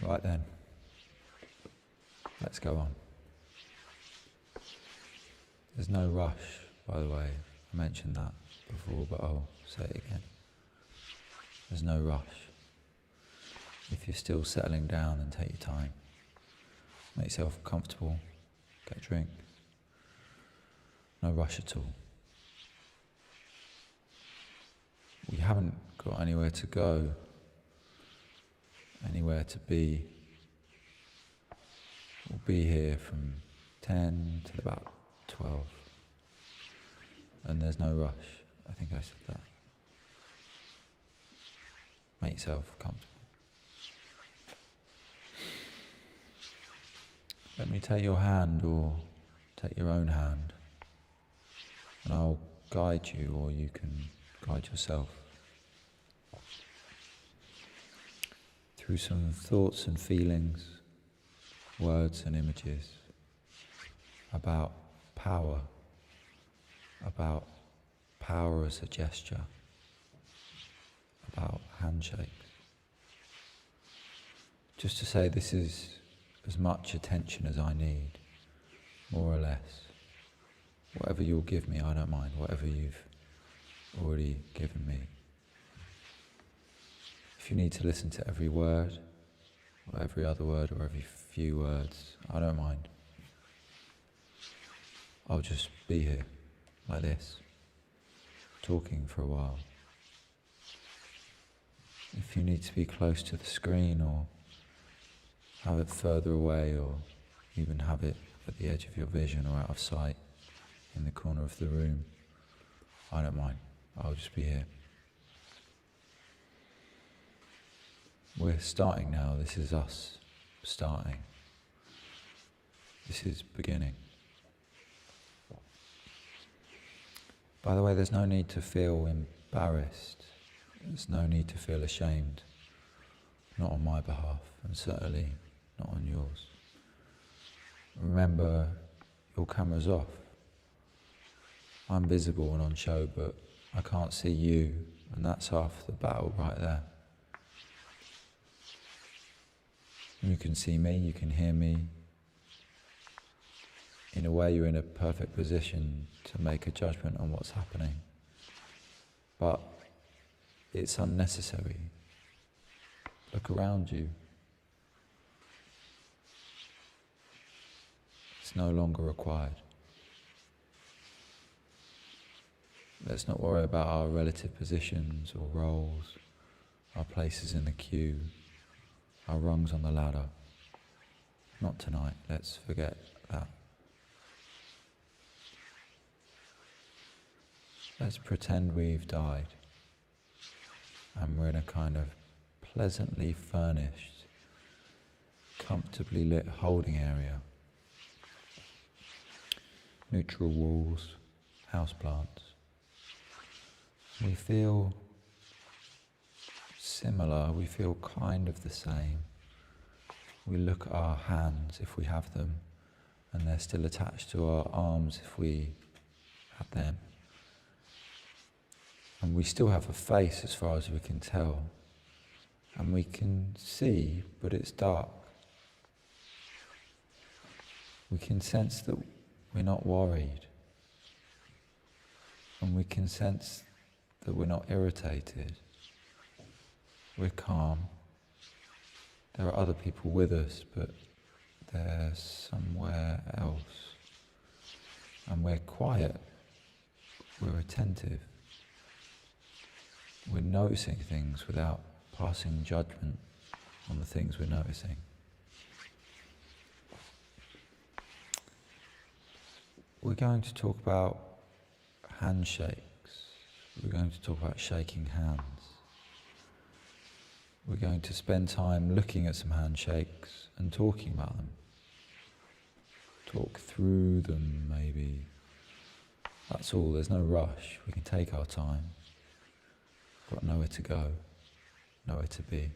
Right then, let's go on. There's no rush, by the way. I mentioned that before, but I'll say it again. There's no rush. If you're still settling down, then take your time. Make yourself comfortable. Get a drink. No rush at all. We haven't got anywhere to go, anywhere to be. We'll be here from 10 till about 12. And there's no rush. I think I said that. Make yourself comfortable. Let me take your hand, or take your own hand, and I'll guide you, or you can guide yourself through some thoughts and feelings, words and images about power as a gesture, about handshakes. Just to say, this is as much attention as I need, more or less. Whatever you'll give me, I don't mind. Whatever you've already given me. If you need to listen to every word, or every other word, or every few words, I don't mind. I'll just be here, like this, talking for a while. If you need to be close to the screen, or have it further away, or even have it at the edge of your vision or out of sight in the corner of the room, I don't mind. I'll just be here. We're starting now. This is us starting. This is beginning. By the way, there's no need to feel embarrassed. There's no need to feel ashamed. Not on my behalf, and certainly not on yours. Remember, your camera's off. I'm visible and on show, but I can't see you, and that's half the battle right there. You can see me, you can hear me. In a way, you're in a perfect position to make a judgment on what's happening. But it's unnecessary. Look around you. It's no longer required. Let's not worry about our relative positions or roles, our places in the queue, our rungs on the ladder. Not tonight. Let's forget that. Let's pretend we've died and we're in a kind of pleasantly furnished, comfortably lit holding area. Neutral walls, houseplants. We feel similar, we feel kind of the same. We look at our hands if we have them, and they're still attached to our arms if we have them. And we still have a face as far as we can tell. And we can see, but it's dark. We can sense that we're not worried. And we can sense that we're not irritated. We're calm. There are other people with us, but they're somewhere else. And we're quiet. We're attentive. We're noticing things without passing judgment on the things we're noticing. We're going to talk about handshakes. We're going to talk about shaking hands. We're going to spend time looking at some handshakes and talking about them. Talk through them, maybe. That's all. There's no rush. We can take our time. Got nowhere to go, nowhere to be.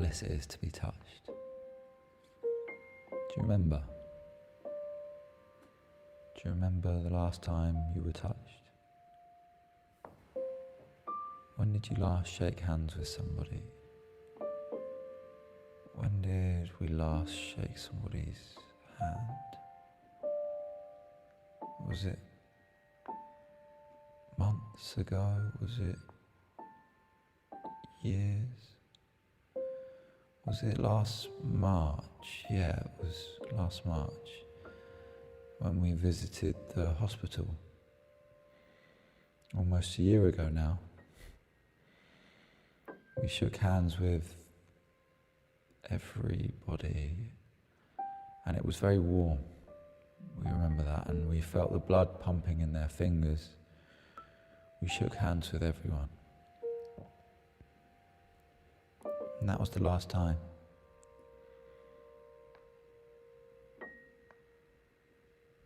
bliss it is to be touched. Do you remember? Do you remember the last time you were touched? When did you last shake hands with somebody? When did we last shake somebody's hand? Was it months ago? Was it years? Was it last March? Yeah, it was last March when we visited the hospital. Almost a year ago now. We shook hands with everybody and it was very warm. We remember that, and we felt the blood pumping in their fingers. We shook hands with everyone. And that was the last time.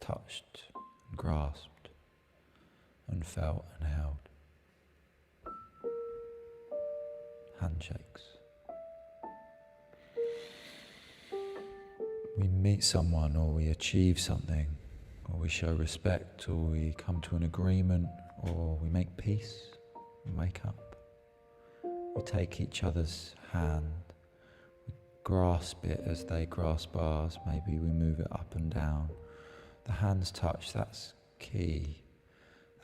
Touched and grasped and felt and held. Handshakes. We meet someone, or we achieve something, or we show respect, or we come to an agreement, or we make peace, we wake up. We take each other's hand, we grasp it as they grasp ours, maybe we move it up and down. The hands touch, that's key.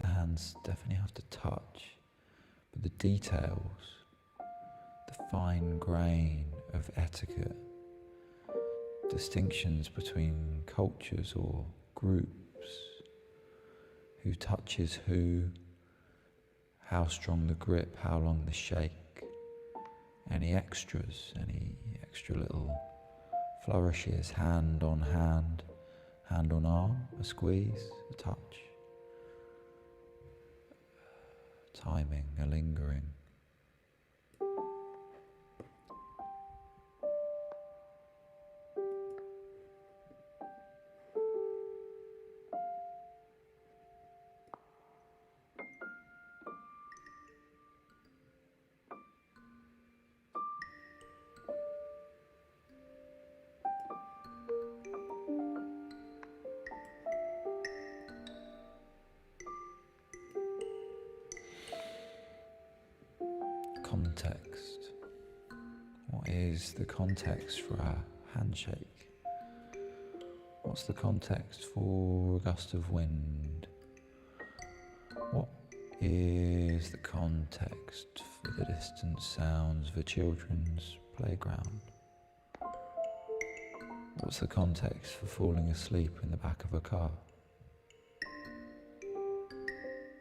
The hands definitely have to touch, but the details, the fine grain of etiquette, distinctions between cultures or groups, who touches who, how strong the grip, how long the shake, any extras, any extra little flourishes, hand on arm, a squeeze, a touch, timing, a lingering. Context. What is the context for a handshake? What's the context for a gust of wind? What is the context for the distant sounds of a children's playground? What's the context for falling asleep in the back of a car?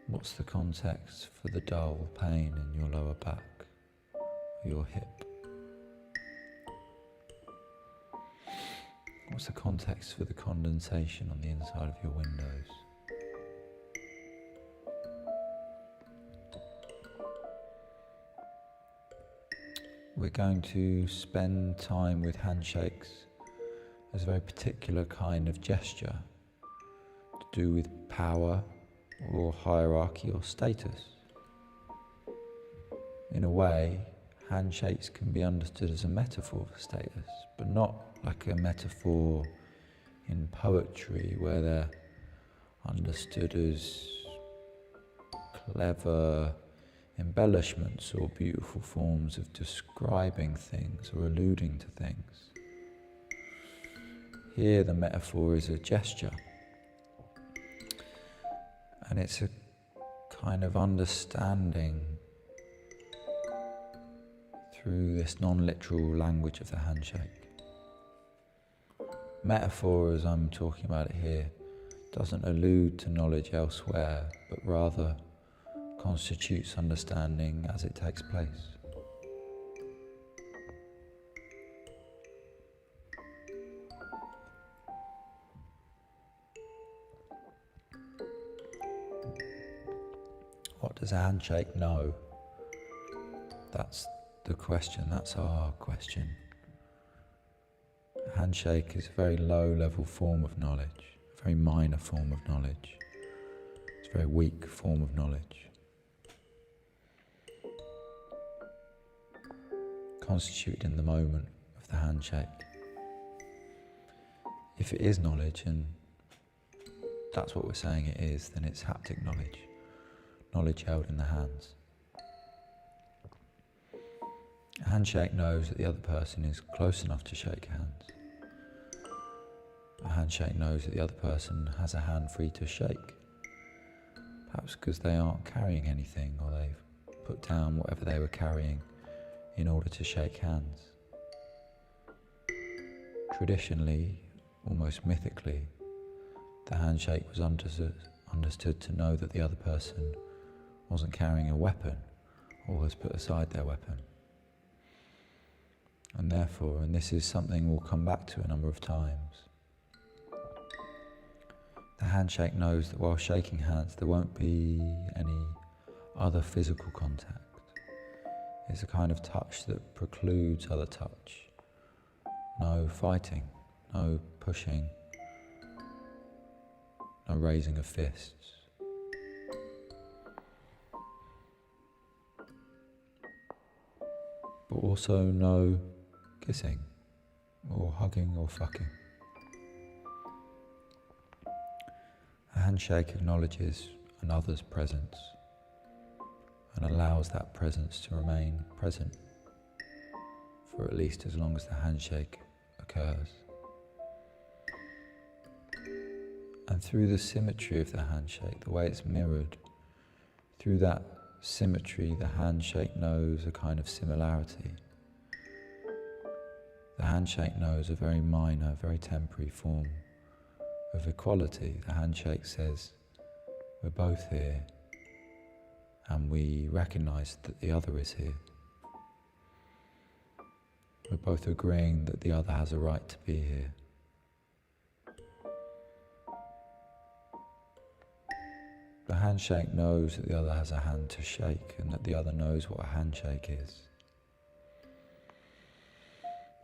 What's the context for the dull pain in your lower back, or your hip? What's the context for the condensation on the inside of your windows? We're going to spend time with handshakes as a very particular kind of gesture to do with power or hierarchy or status. In a way, handshakes can be understood as a metaphor for status, but not like a metaphor in poetry where they're understood as clever embellishments or beautiful forms of describing things or alluding to things. Here the metaphor is a gesture, and it's a kind of understanding through this non-literal language of the handshake. Metaphor, as I'm talking about it here, doesn't allude to knowledge elsewhere, but rather constitutes understanding as it takes place. What does a handshake know? That's the question, that's our question. A handshake is a very low-level form of knowledge, a very minor form of knowledge. It's a very weak form of knowledge. constituted in the moment of the handshake. If it is knowledge, and that's what we're saying it is, then it's haptic knowledge, knowledge held in the hands. A handshake knows that the other person is close enough to shake hands. A handshake knows that the other person has a hand free to shake, perhaps because they aren't carrying anything, or they've put down whatever they were carrying in order to shake hands. Traditionally, almost mythically, the handshake was understood to know that the other person wasn't carrying a weapon or has put aside their weapon. And therefore, and this is something we'll come back to a number of times, the handshake knows that while shaking hands there won't be any other physical contact. It's a kind of touch that precludes other touch. No fighting, no pushing, no raising of fists. But also no kissing, or hugging, or fucking. A handshake acknowledges another's presence and allows that presence to remain present for at least as long as the handshake occurs. And through the symmetry of the handshake, the way it's mirrored, through that symmetry, the handshake knows a kind of similarity. The handshake knows a very minor, very temporary form of equality. The handshake says, we're both here, and we recognise that the other is here. We're both agreeing that the other has a right to be here. The handshake knows that the other has a hand to shake, and that the other knows what a handshake is.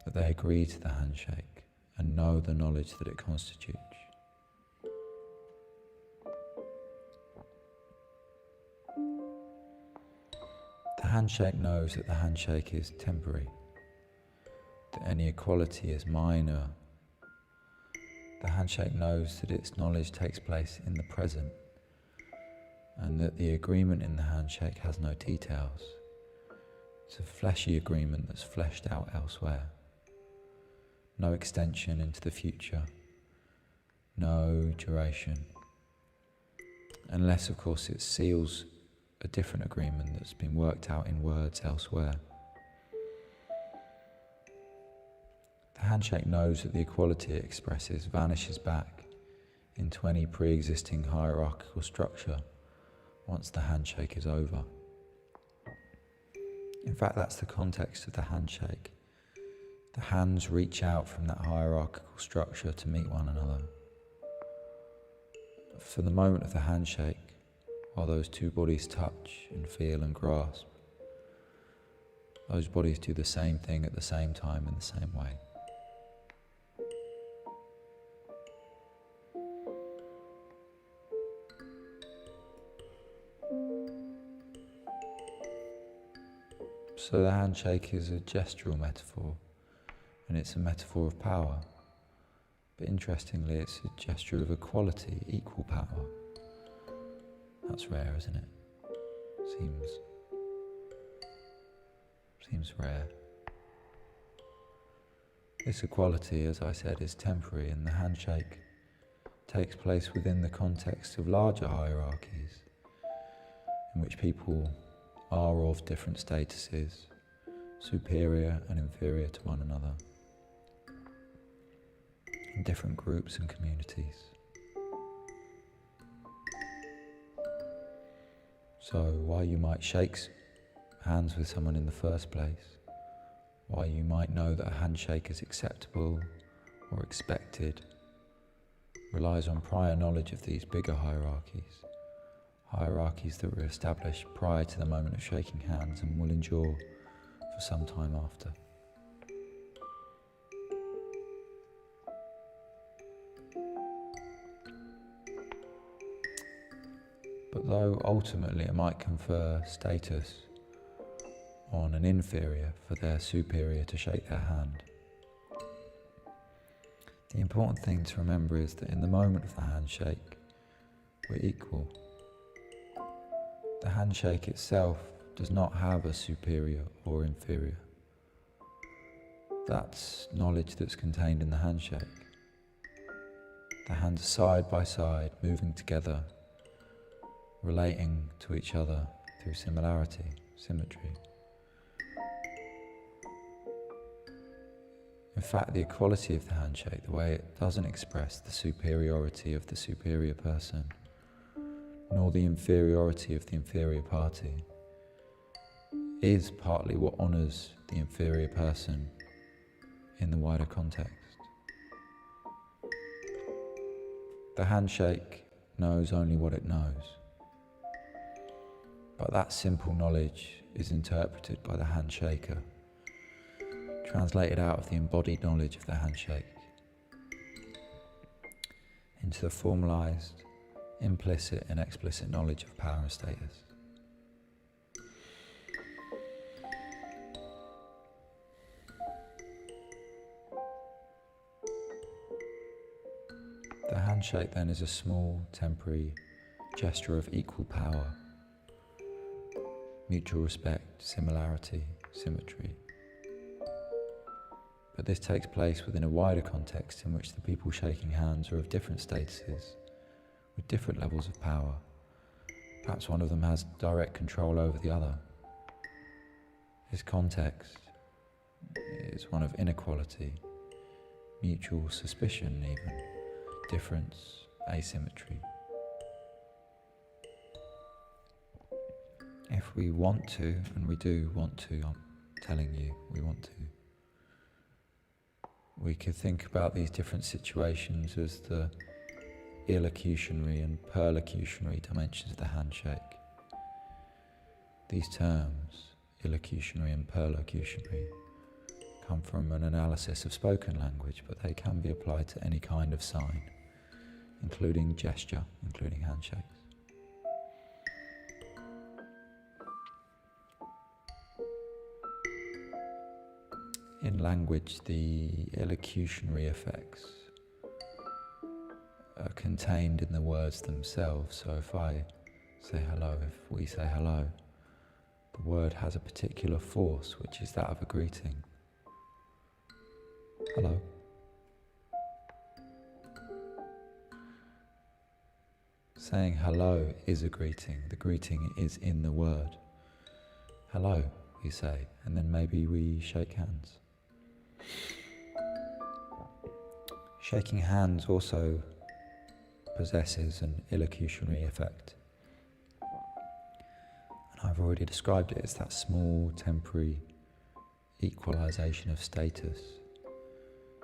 That they agree to the handshake and know the knowledge that it constitutes. The handshake knows that the handshake is temporary, that any equality is minor. The handshake knows that its knowledge takes place in the present, and that the agreement in the handshake has no details. It's a fleshy agreement that's fleshed out elsewhere. No extension into the future, no duration, unless of course it seals a different agreement that's been worked out in words elsewhere. The handshake knows that the equality it expresses vanishes back into any pre-existing hierarchical structure once the handshake is over. In fact, that's the context of the handshake. The hands reach out from that hierarchical structure to meet one another. For the moment of the handshake, while those two bodies touch and feel and grasp, those bodies do the same thing at the same time in the same way. So the handshake is a gestural metaphor, and it's a metaphor of power. But interestingly, it's a gesture of equality, equal power. That's rare, isn't it? Seems rare. This equality, as I said, is temporary, and the handshake takes place within the context of larger hierarchies, in which people are of different statuses, superior and inferior to one another, in different groups and communities. So while you might shake hands with someone in the first place, while you might know that a handshake is acceptable or expected, relies on prior knowledge of these bigger hierarchies that were established prior to the moment of shaking hands and will endure for some time after. But though ultimately it might confer status on an inferior for their superior to shake their hand. The important thing to remember is that in the moment of the handshake, we're equal. The handshake itself does not have a superior or inferior. That's knowledge that's contained in the handshake. The hands are side by side, moving together, relating to each other through similarity, symmetry. In fact, the equality of the handshake, the way it doesn't express the superiority of the superior person, nor the inferiority of the inferior party, is partly what honours the inferior person in the wider context. The handshake knows only what it knows, but that simple knowledge is interpreted by the handshaker, translated out of the embodied knowledge of the handshake into the formalised, implicit and explicit knowledge of power and status. The handshake then is a small, temporary gesture of equal power, mutual respect, similarity, symmetry. But this takes place within a wider context in which the people shaking hands are of different statuses, with different levels of power. Perhaps one of them has direct control over the other. This context is one of inequality, mutual suspicion even, difference, asymmetry. If we want to, and we do want to, I'm telling you, we want to, we could think about these different situations as the illocutionary and perlocutionary dimensions of the handshake. These terms, illocutionary and perlocutionary, come from an analysis of spoken language, but they can be applied to any kind of sign, including gesture, including handshakes. In language, the illocutionary effects are contained in the words themselves. So if I say hello, if we say hello, the word has a particular force, which is that of a greeting. Hello. Saying hello is a greeting. The greeting is in the word. Hello, we say, and then maybe we shake hands. Shaking hands also possesses an illocutionary effect. And I've already described it as that small, temporary equalization of status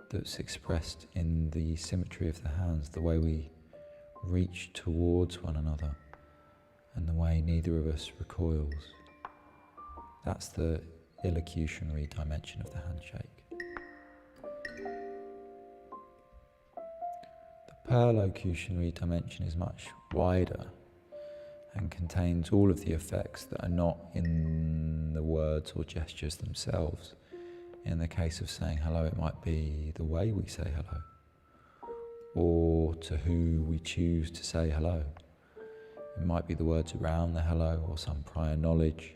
that's expressed in the symmetry of the hands, the way we reach towards one another and the way neither of us recoils. That's the illocutionary dimension of the handshake. The perlocutionary dimension is much wider and contains all of the effects that are not in the words or gestures themselves. In the case of saying hello, it might be the way we say hello, or to who we choose to say hello. It might be the words around the hello, or some prior knowledge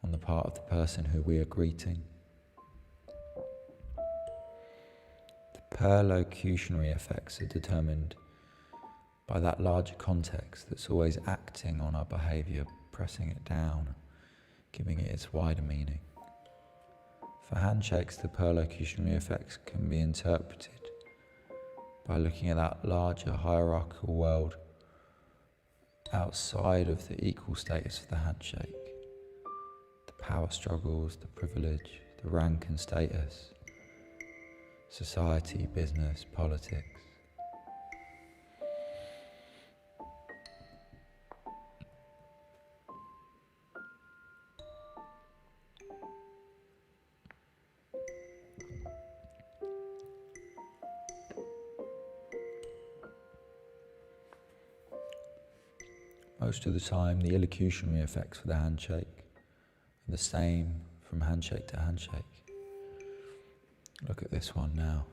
on the part of the person who we are greeting. The perlocutionary effects are determined by that larger context that's always acting on our behaviour, pressing it down, giving it its wider meaning. For handshakes, the perlocutionary effects can be interpreted by looking at that larger hierarchical world outside of the equal status of the handshake. The power struggles, the privilege, the rank and status, society, business, politics. Most of the time, the illocutionary effects for the handshake are the same from handshake to handshake. Look at this one now.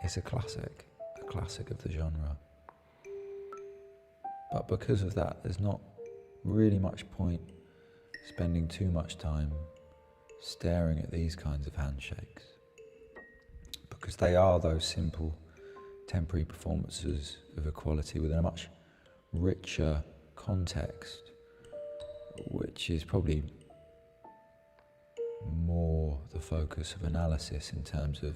It's a classic of the genre. But because of that, there's not really much point spending too much time staring at these kinds of handshakes, because they are those simple, temporary performances of equality within a much richer context, which is probably more the focus of analysis in terms of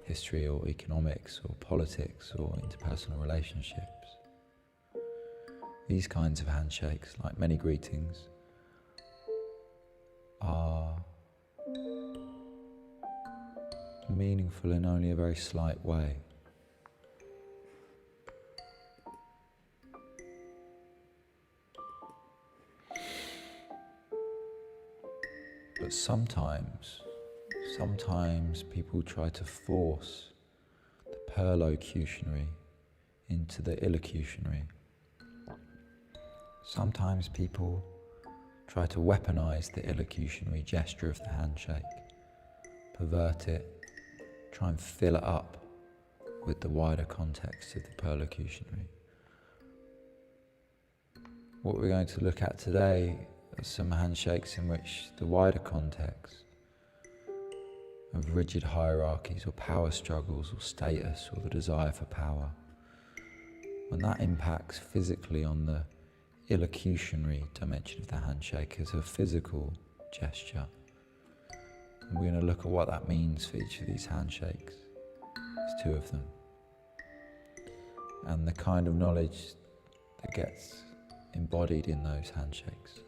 history or economics or politics or interpersonal relationships. These kinds of handshakes, like many greetings, are meaningful in only a very slight way. But sometimes people try to force the perlocutionary into the illocutionary. Sometimes people try to weaponize the illocutionary gesture of the handshake, pervert it, try and fill it up with the wider context of the perlocutionary. What we're going to look at today are some handshakes in which the wider context of rigid hierarchies or power struggles or status or the desire for power, when that impacts physically on the illocutionary dimension of the handshake as a physical gesture. And we're going to look at what that means for each of these handshakes. There's two of them. And the kind of knowledge that gets embodied in those handshakes.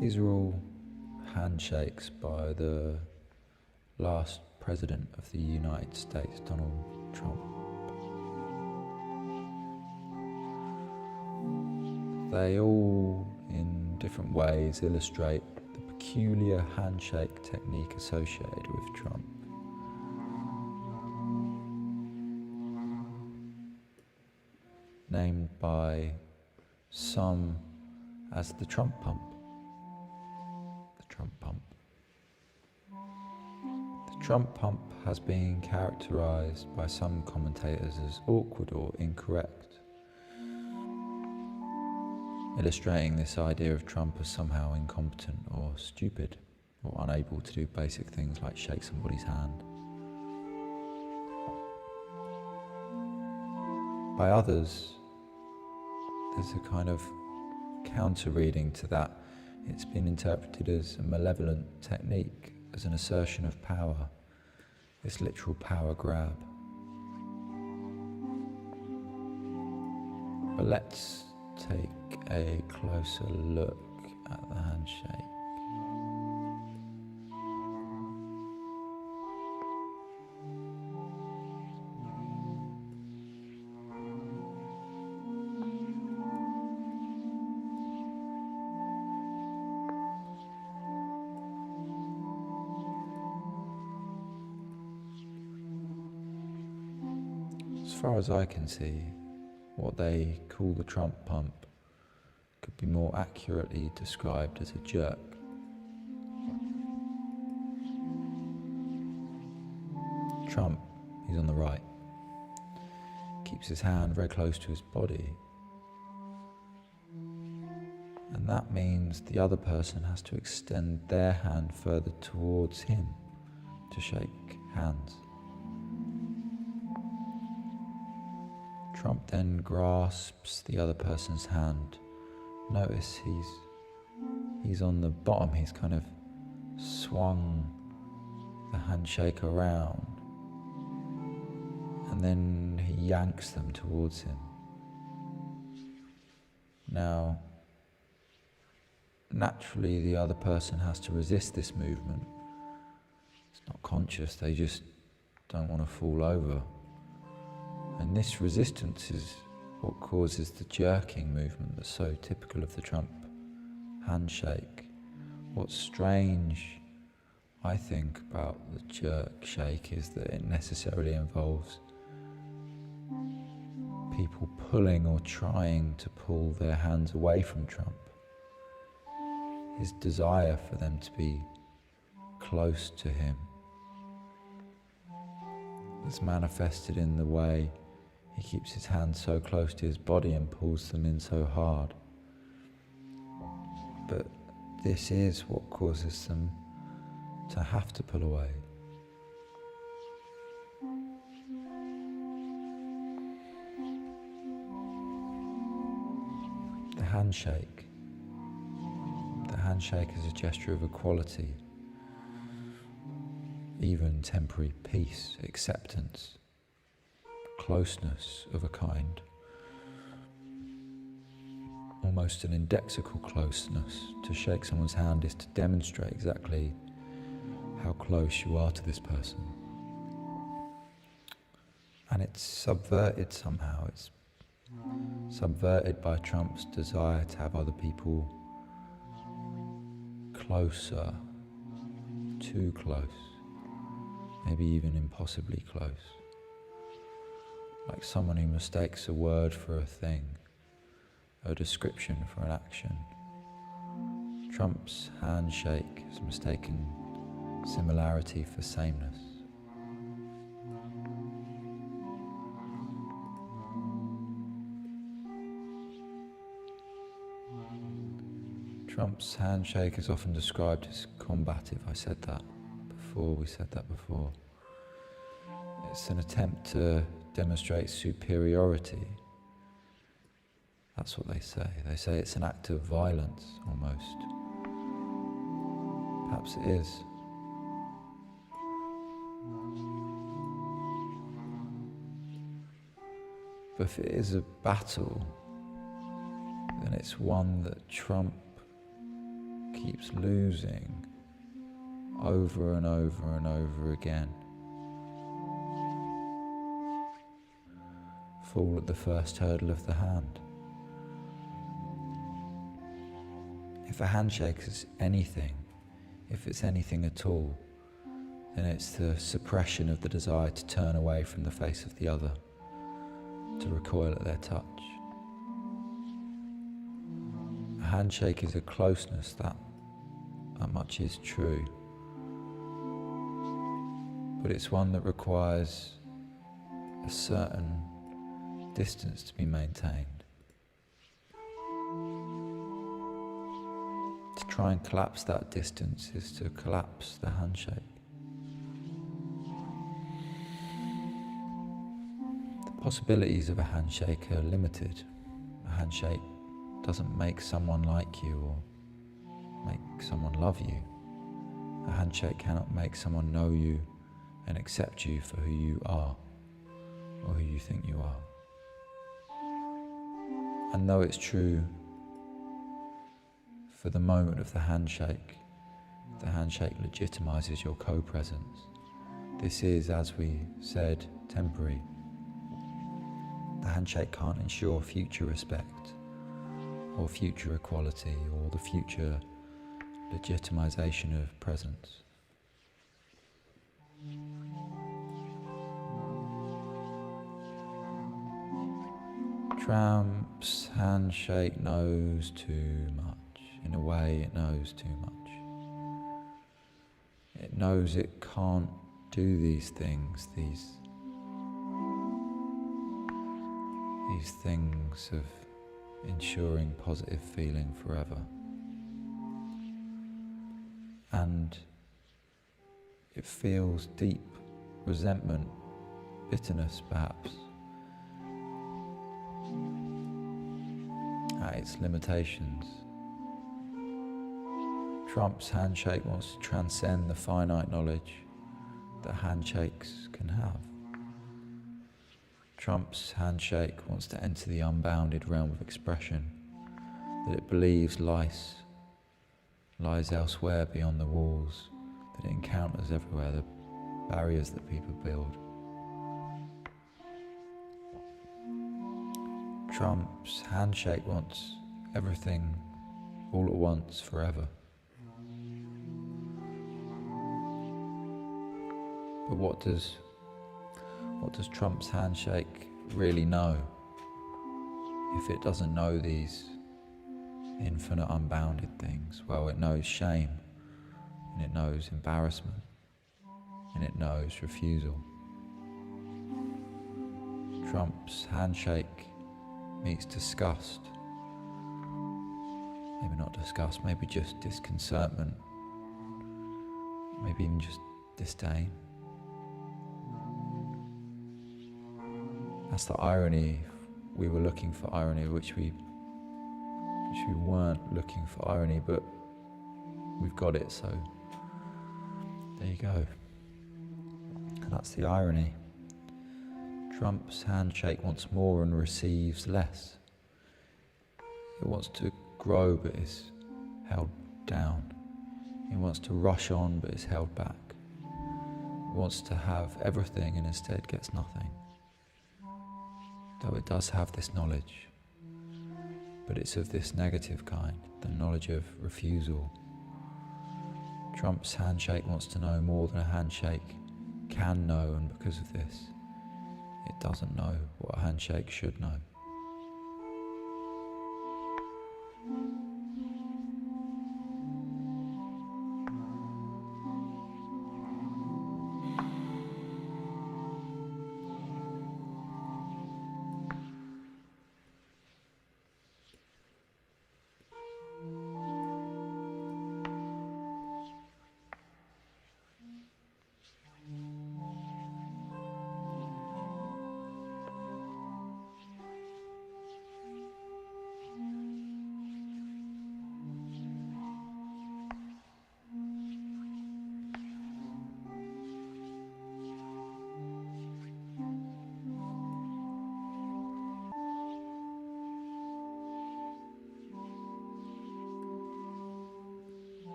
These are all handshakes by the last President of the United States, Donald Trump. They all, in different ways, illustrate the peculiar handshake technique associated with Trump. Named by some as the Trump pump. The Trump pump has been characterized by some commentators as awkward or incorrect, illustrating this idea of Trump as somehow incompetent or stupid or unable to do basic things like shake somebody's hand. By others, there's a kind of counter-reading to that. It's been interpreted as a malevolent technique, as an assertion of power, this literal power grab. But let's take a closer look at the handshake. far as I can see, what they call the Trump pump could be more accurately described as a jerk. Trump, he's on the right, keeps his hand very close to his body, and that means the other person has to extend their hand further towards him to shake hands. Trump then grasps the other person's hand. Notice he's on the bottom, he's kind of swung the handshake around, and then he yanks them towards him. Now, naturally the other person has to resist this movement. It's not conscious, they just don't want to fall over. And this resistance is what causes the jerking movement that's so typical of the Trump handshake. What's strange, I think, about the jerk shake is that it necessarily involves people pulling or trying to pull their hands away from Trump. His desire for them to be close to him is manifested in the way he keeps his hands so close to his body and pulls them in so hard. But this is what causes them to have to pull away. The handshake. The handshake is a gesture of equality, even temporary peace, acceptance, closeness of a kind, almost an indexical closeness. To shake someone's hand is to demonstrate exactly how close you are to this person. And it's subverted somehow, it's subverted by Trump's desire to have other people closer, too close, maybe even impossibly close. Like someone who mistakes a word for a thing, a description for an action. Trump's handshake has mistaken similarity for sameness. Trump's handshake is often described as combative. We said that before. It's an attempt to demonstrate superiority. That's what they say. They say it's an act of violence, almost. Perhaps it is. But if it is a battle, then it's one that Trump keeps losing over and over and over again. Fall at the first hurdle of the hand. If a handshake is anything, if it's anything at all, then it's the suppression of the desire to turn away from the face of the other, to recoil at their touch. A handshake is a closeness, that much is true, but it's one that requires a certain distance to be maintained. To try and collapse that distance is to collapse the handshake. The possibilities of a handshake are limited. A handshake doesn't make someone like you or make someone love you. A handshake cannot make someone know you and accept you for who you are or who you think you are. And though it's true for the moment of the handshake legitimizes your co-presence. This is, as we said, temporary. The handshake can't ensure future respect or future equality or the future legitimization of presence. Trump's handshake knows too much. In a way, it knows too much. It knows it can't do these things, these things of ensuring positive feeling forever. And it feels deep resentment, bitterness perhaps, at its limitations. Trump's handshake wants to transcend the finite knowledge that handshakes can have. Trump's handshake wants to enter the unbounded realm of expression that it believes lies elsewhere beyond the walls that it encounters everywhere, the barriers that people build. Trump's handshake wants everything all at once, forever. But what does Trump's handshake really know if it doesn't know these infinite unbounded things? Well, it knows shame, and it knows embarrassment, and it knows refusal. Trump's handshake meets disgust. Maybe not disgust, maybe just disconcertment, maybe even just disdain. That's the irony. We were looking for irony, which we weren't looking for irony, but we've got it, so there you go. And that's the irony. Trump's handshake wants more and receives less. It wants to grow but is held down. It wants to rush on but is held back. It wants to have everything and instead gets nothing. Though it does have this knowledge, but it's of this negative kind, the knowledge of refusal. Trump's handshake wants to know more than a handshake can know, and because of this, it doesn't know what a handshake should know.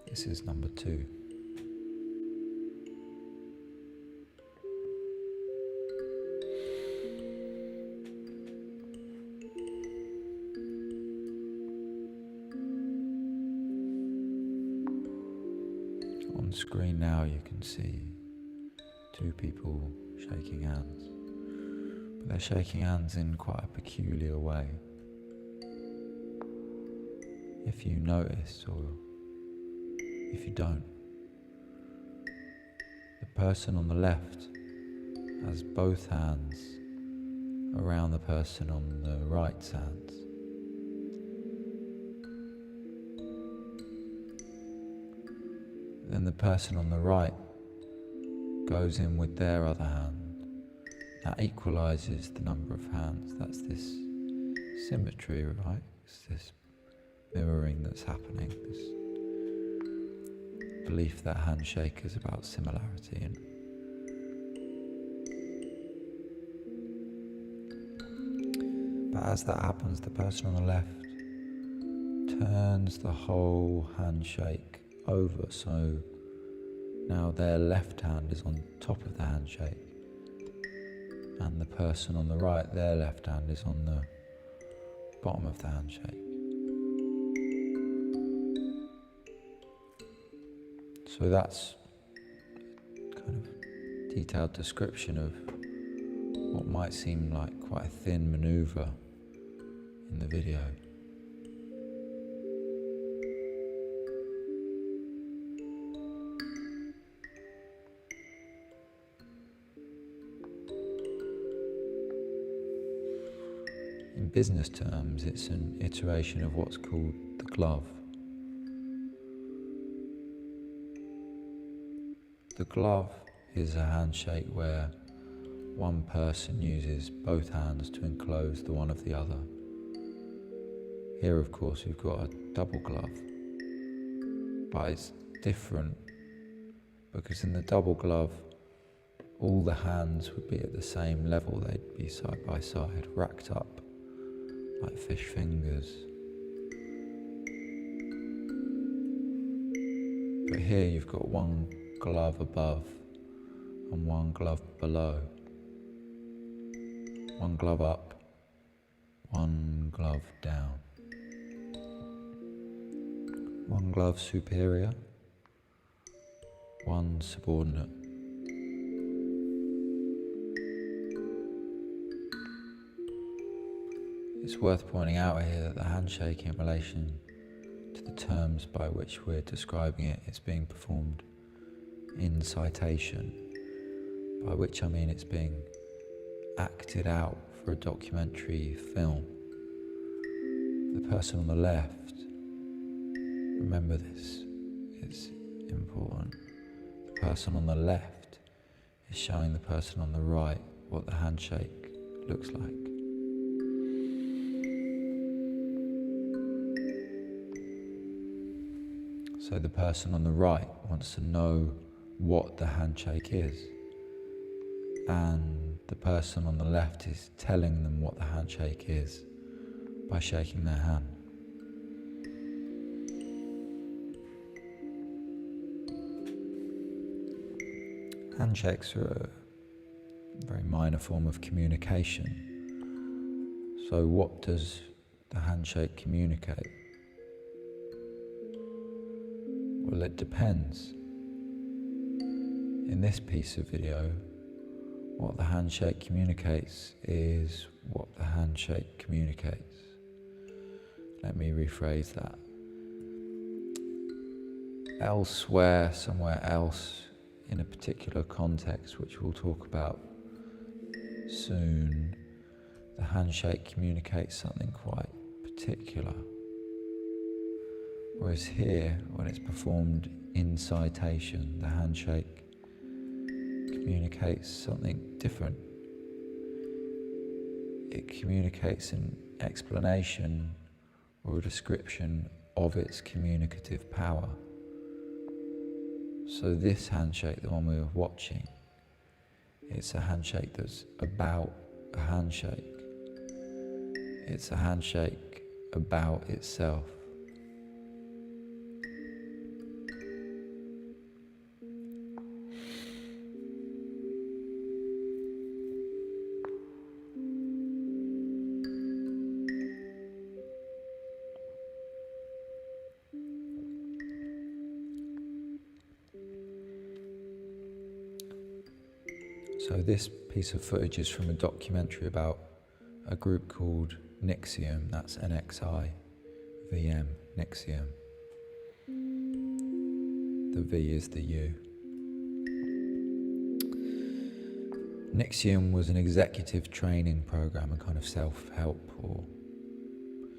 This is number 2. On the screen now you can see 2 people shaking hands, but they're shaking hands in quite a peculiar way. If you notice, or if you don't, the person on the left has both hands around the person on the right's hands. Then the person on the right goes in with their other hand. That equalises the number of hands. That's this symmetry, right? It's this mirroring that's happening, this belief that handshake is about similarity. And but as that happens, the person on the left turns the whole handshake over, so now their left hand is on top of the handshake, and the person on the right, their left hand is on the bottom of the handshake. So that's kind of a detailed description of what might seem like quite a thin maneuver in the video. In business terms, it's an iteration of what's called the glove. The glove is a handshake where one person uses both hands to enclose the one of the other. Here, of course, we've got a double glove, but it's different because in the double glove, all the hands would be at the same level. They'd be side by side, racked up like fish fingers. But here you've got one glove above and one glove below. One glove up, one glove down. One glove superior, one subordinate. It's worth pointing out here that the handshake in relation to the terms by which we're describing it is being performed in citation, by which I mean it's being acted out for a documentary film. The person on the left, remember this, it's important. The person on the left is showing the person on the right what the handshake looks like. So the person on the right wants to know what the handshake is, and the person on the left is telling them what the handshake is by shaking their hand. Handshakes are a very minor form of communication. So what does the handshake communicate? Well, it depends. In this piece of video, what the handshake communicates is what the handshake communicates. Let me rephrase that. Elsewhere, somewhere else, in a particular context, which we'll talk about soon, the handshake communicates something quite particular. Whereas here, when it's performed in citation, the handshake communicates something different. It communicates an explanation or a description of its communicative power. So this handshake, the one we were watching, it's a handshake that's about a handshake. It's a handshake about itself. So this piece of footage is from a documentary about a group called NXIVM, that's NXIVM, NXIVM. The V is the U. NXIVM was an executive training program, a kind of self-help or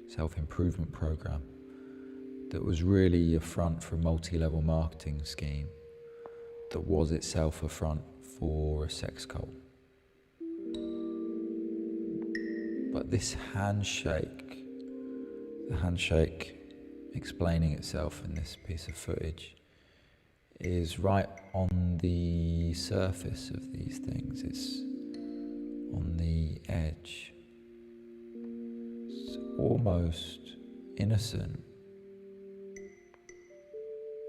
self-improvement program that was really a front for a multi-level marketing scheme that was itself a front for a sex cult. But this handshake, the handshake explaining itself in this piece of footage, is right on the surface of these things. It's on the edge. It's almost innocent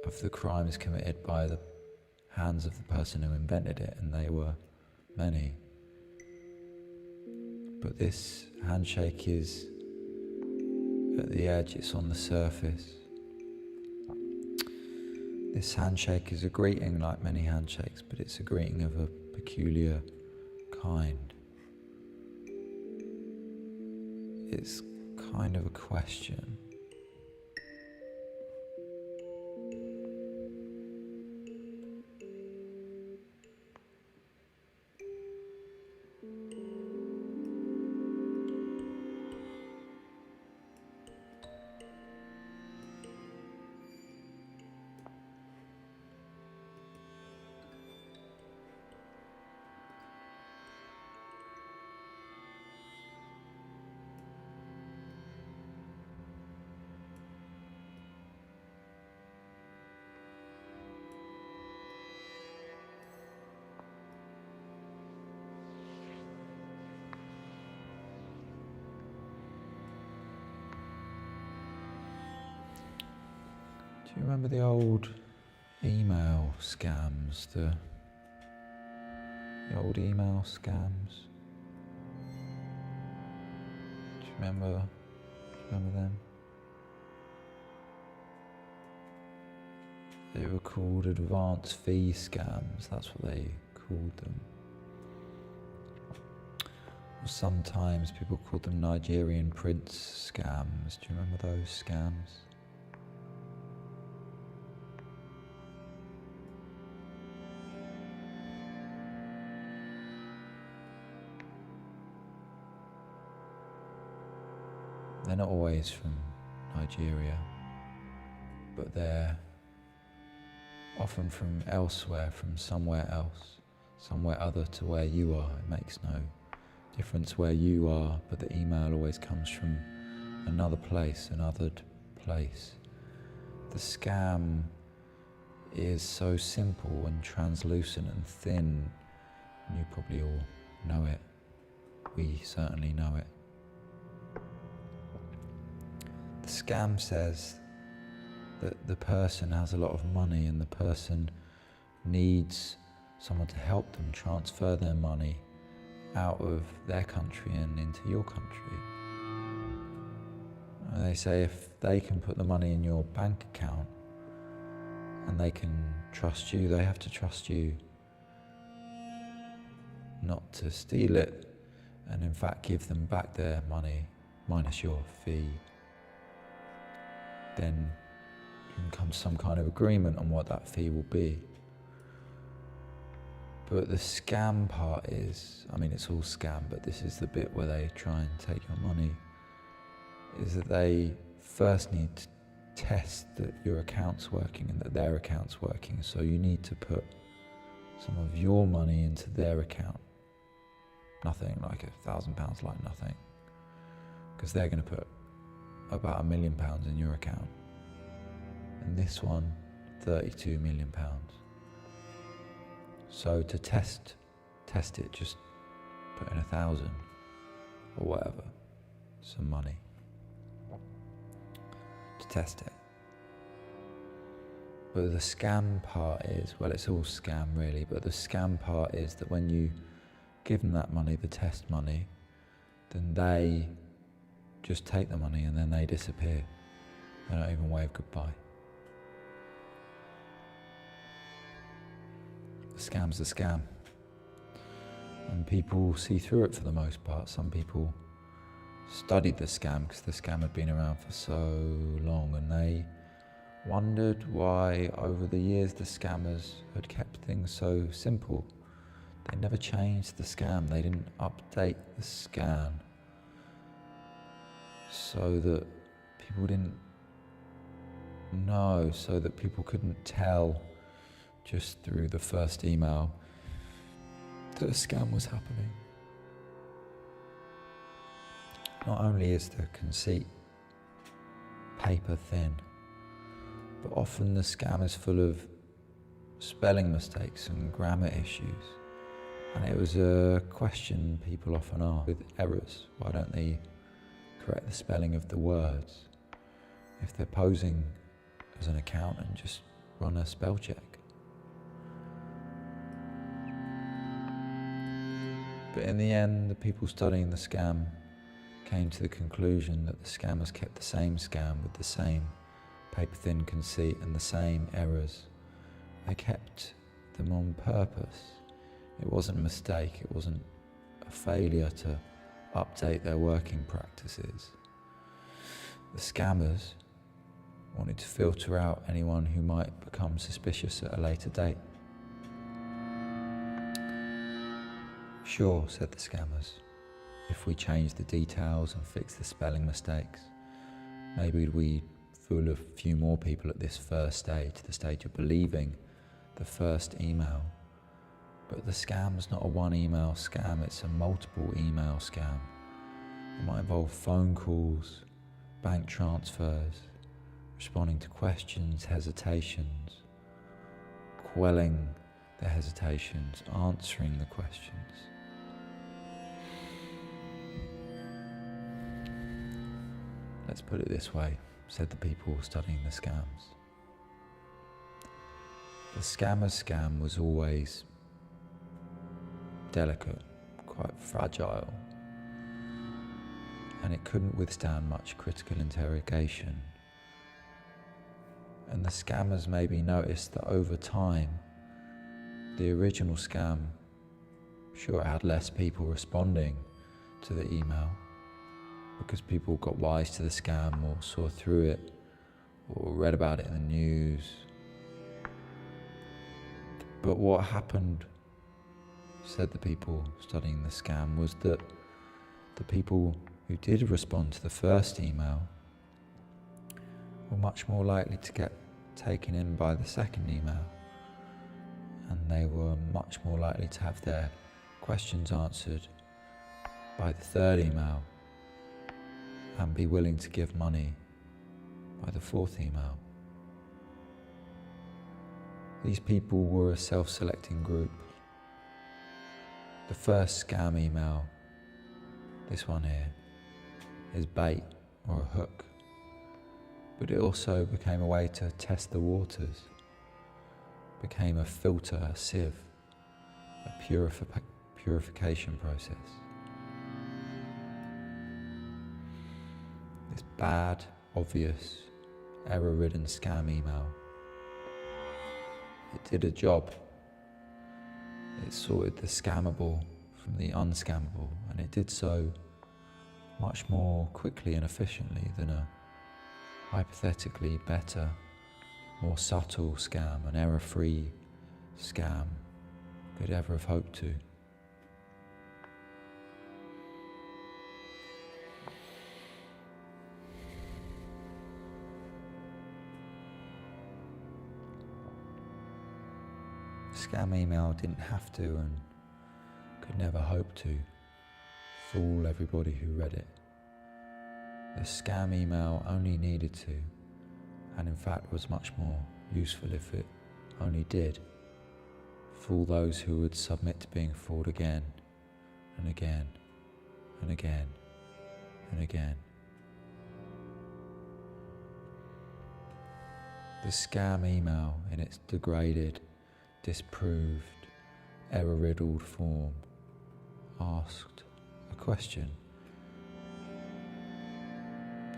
of the crimes committed by the hands of the person who invented it, and they were many. But this handshake is at the edge, it's on the surface. This handshake is a greeting like many handshakes, but it's a greeting of a peculiar kind. It's kind of a question. Do you remember the old email scams? The old email scams? Do you remember them? They were called advance fee scams, that's what they called them. Or sometimes people called them Nigerian prince scams. Do you remember those scams? They're not always from Nigeria, but they're often from elsewhere, from somewhere else, somewhere other to where you are. It makes no difference where you are, but the email always comes from another place, another place. The scam is so simple and translucent and thin, and you probably all know it. We certainly know it. The scam says that the person has a lot of money and the person needs someone to help them transfer their money out of their country and into your country. And they say if they can put the money in your bank account and they can trust you, they have to trust you not to steal it, and in fact give them back their money minus your fee. Then you can come to some kind of agreement on what that fee will be. But the scam part is, I mean it's all scam, but this is the bit where they try and take your money, is that they first need to test that your account's working and that their account's working. So you need to put some of your money into their account. Nothing, like £1,000, like nothing. Because they're going to put about £1 million in your account, and this one £32 million. So to test it, just put in 1,000 or whatever, some money to test it. But the scam part is, well, it's all scam really, but the scam part is that when you give them that money, the test money, then they just take the money and then they disappear. They don't even wave goodbye. The scam's a scam. And people see through it for the most part. Some people studied the scam because the scam had been around for so long, and they wondered why over the years the scammers had kept things so simple. They never changed the scam. They didn't update the scam so that people didn't know, so that people couldn't tell just through the first email that a scam was happening. Not only is the conceit paper thin, but often the scam is full of spelling mistakes and grammar issues. And it was a question people often ask with errors. Why don't they correct the spelling of the words? If they're posing as an accountant, just run a spell check. But in the end, the people studying the scam came to the conclusion that the scammers kept the same scam with the same paper-thin conceit and the same errors. They kept them on purpose. It wasn't a mistake, it wasn't a failure to update their working practices. The scammers wanted to filter out anyone who might become suspicious at a later date. Sure, said the scammers, if we change the details and fix the spelling mistakes, maybe we'd fool a few more people at this first stage, the stage of believing the first email. But the scam's not a one email scam, it's a multiple email scam. It might involve phone calls, bank transfers, responding to questions, hesitations, quelling the hesitations, answering the questions. Let's put it this way, said the people studying the scams. The scammer's scam was always delicate, quite fragile, and it couldn't withstand much critical interrogation. And the scammers maybe noticed that over time, the original scam, sure, it had less people responding to the email because people got wise to the scam or saw through it or read about it in the news. But what happened, said the people studying the scam, was that the people who did respond to the first email were much more likely to get taken in by the second email, and they were much more likely to have their questions answered by the third email and be willing to give money by the fourth email. These people were a self-selecting group. The first scam email, this one here, is bait or a hook, but it also became a way to test the waters, became a filter, a sieve, a purification process. This bad, obvious, error-ridden scam email, it did a job. It sorted the scammable from the unscammable, and it did so much more quickly and efficiently than a hypothetically better, more subtle scam, an error-free scam could ever have hoped to. Scam email didn't have to and could never hope to fool everybody who read it. The scam email only needed to, and in fact was much more useful if it only did, fool those who would submit to being fooled again and again and again and again. The scam email in its degraded, disproved, error-riddled form asked a question,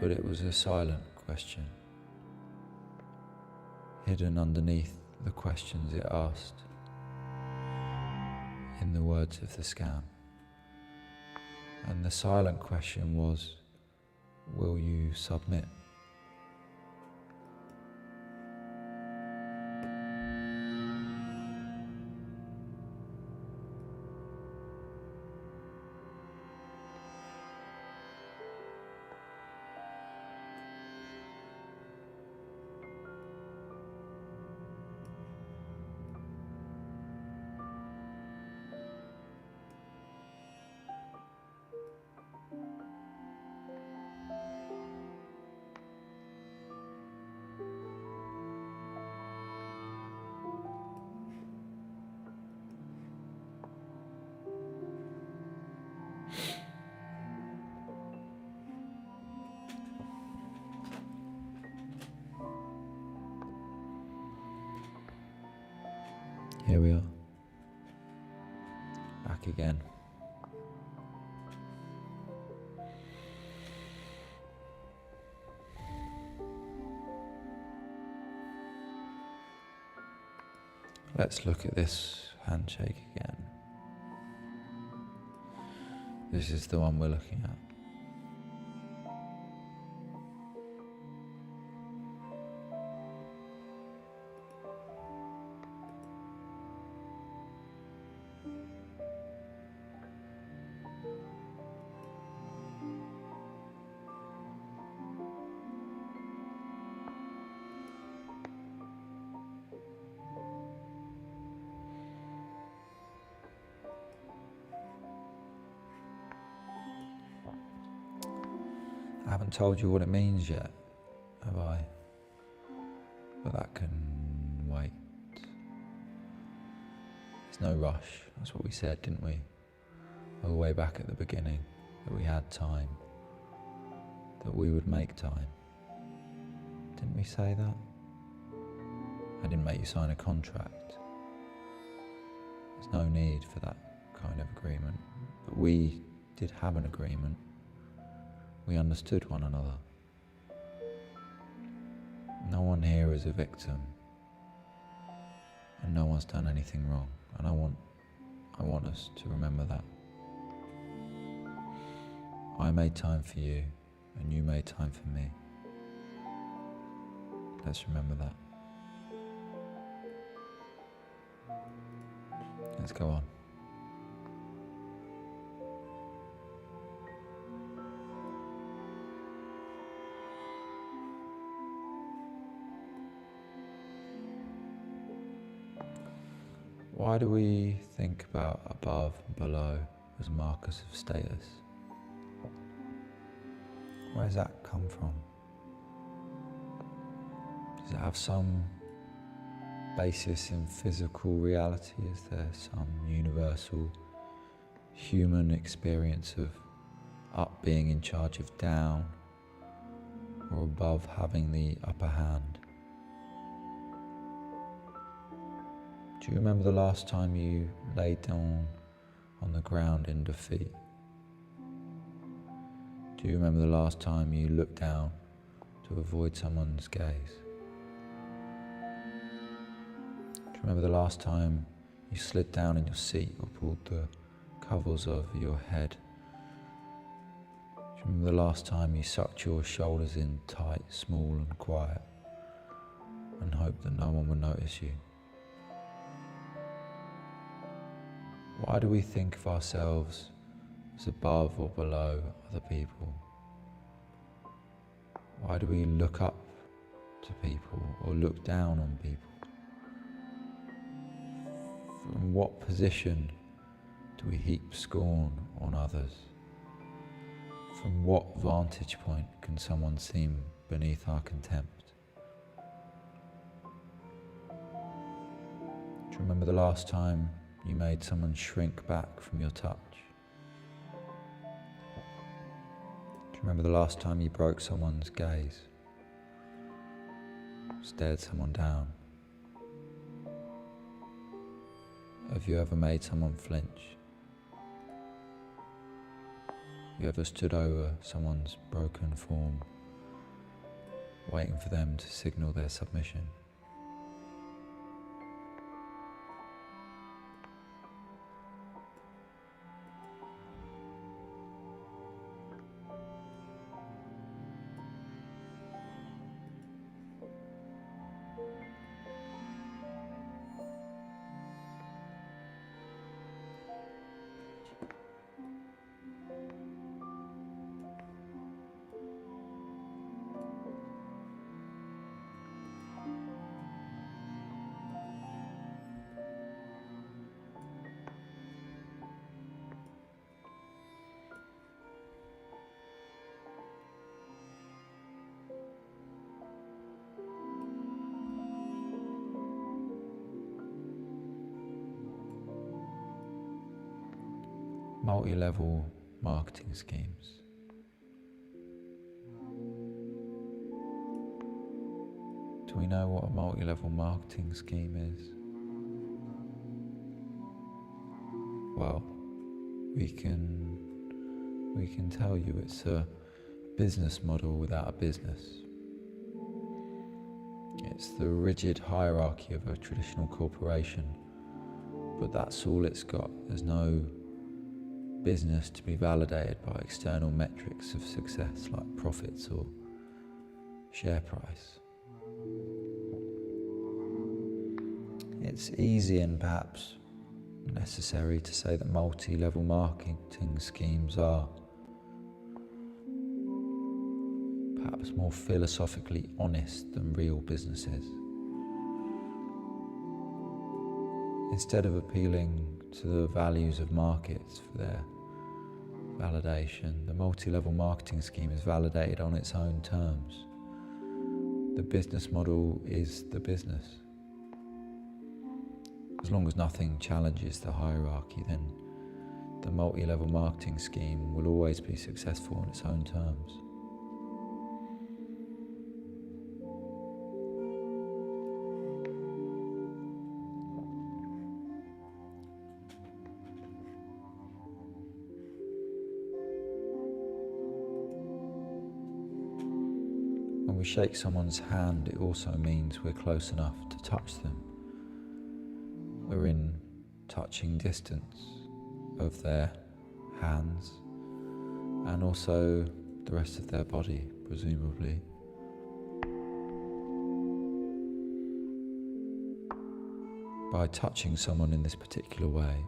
but it was a silent question, hidden underneath the questions it asked in the words of the scam. And the silent question was, will you submit? Here we are. Back again. Let's look at this handshake again. This is the one we're looking at. I haven't told you what it means yet, have I? But that can wait. There's no rush. That's what we said, didn't we? All the way back at the beginning, that we had time, that we would make time. Didn't we say that? I didn't make you sign a contract. There's no need for that kind of agreement. But we did have an agreement. We understood one another. No one here is a victim, and no one's done anything wrong. And I want us to remember that. I made time for you, and you made time for me. Let's remember that. Let's go on. Why do we think about above and below as markers of status? Where does that come from? Does it have some basis in physical reality? Is there some universal human experience of up being in charge of down, or above having the upper hand? Do you remember the last time you laid down on the ground in defeat? Do you remember the last time you looked down to avoid someone's gaze? Do you remember the last time you slid down in your seat or pulled the covers over your head? Do you remember the last time you sucked your shoulders in tight, small and quiet, and hoped that no one would notice you? Why do we think of ourselves as above or below other people? Why do we look up to people or look down on people? From what position do we heap scorn on others? From what vantage point can someone seem beneath our contempt? Do you remember the last time you made someone shrink back from your touch? Do you remember the last time you broke someone's gaze? Stared someone down? Have you ever made someone flinch? Have you ever stood over someone's broken form, waiting for them to signal their submission? Multi-level marketing schemes. Do we know what a multi-level marketing scheme is? well, we can tell you it's a business model without a business. It's the rigid hierarchy of a traditional corporation, but that's all it's got. There's no business to be validated by external metrics of success like profits or share price. It's easy and perhaps necessary to say that multi-level marketing schemes are perhaps more philosophically honest than real businesses. Instead of appealing to the values of markets for their validation, the multi-level marketing scheme is validated on its own terms. The business model is the business. As long as nothing challenges the hierarchy, then the multi-level marketing scheme will always be successful on its own terms. When we shake someone's hand, it also means we're close enough to touch them. We're in touching distance of their hands and also the rest of their body, presumably. By touching someone in this particular way,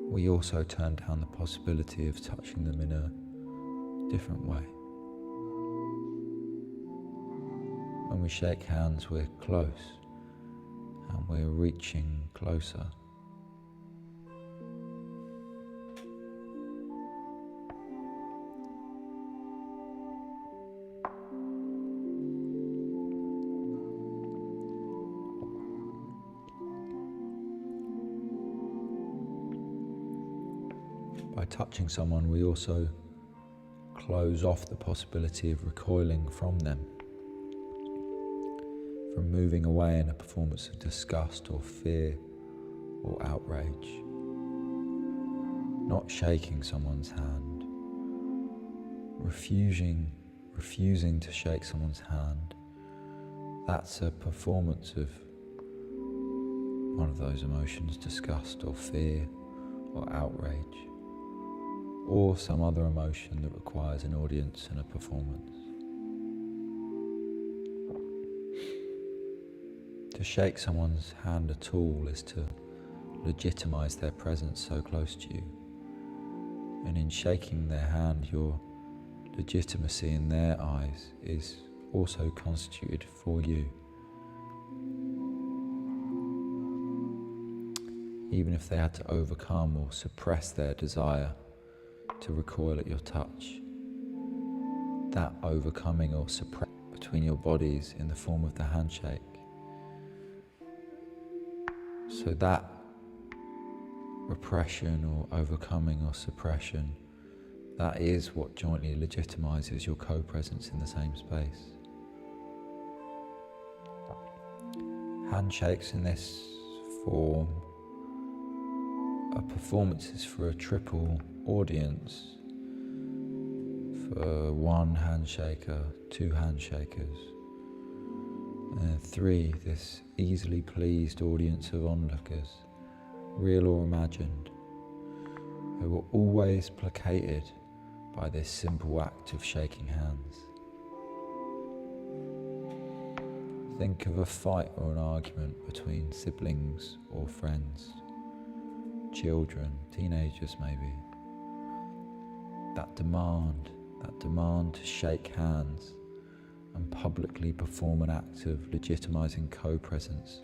we also turn down the possibility of touching them in a different way. When we shake hands, we're close and we're reaching closer. By touching someone, we also close off the possibility of recoiling from them, from moving away in a performance of disgust or fear or outrage. Not shaking someone's hand, refusing to shake someone's hand, that's a performance of one of those emotions, disgust or fear or outrage, or some other emotion that requires an audience and a performance. To shake someone's hand at all is to legitimize their presence so close to you. And in shaking their hand, your legitimacy in their eyes is also constituted for you. Even if they had to overcome or suppress their desire to recoil at your touch, that overcoming or suppression between your bodies in the form of the handshake. So that repression or overcoming or suppression, that is what jointly legitimizes your co-presence in the same space. Handshakes in this form are performances for a triple audience, for one handshaker, two handshakers, and three, this easily pleased audience of onlookers, real or imagined, who were always placated by this simple act of shaking hands. Think of a fight or an argument between siblings or friends, children, teenagers maybe. That demand to shake hands and publicly perform an act of legitimizing co-presence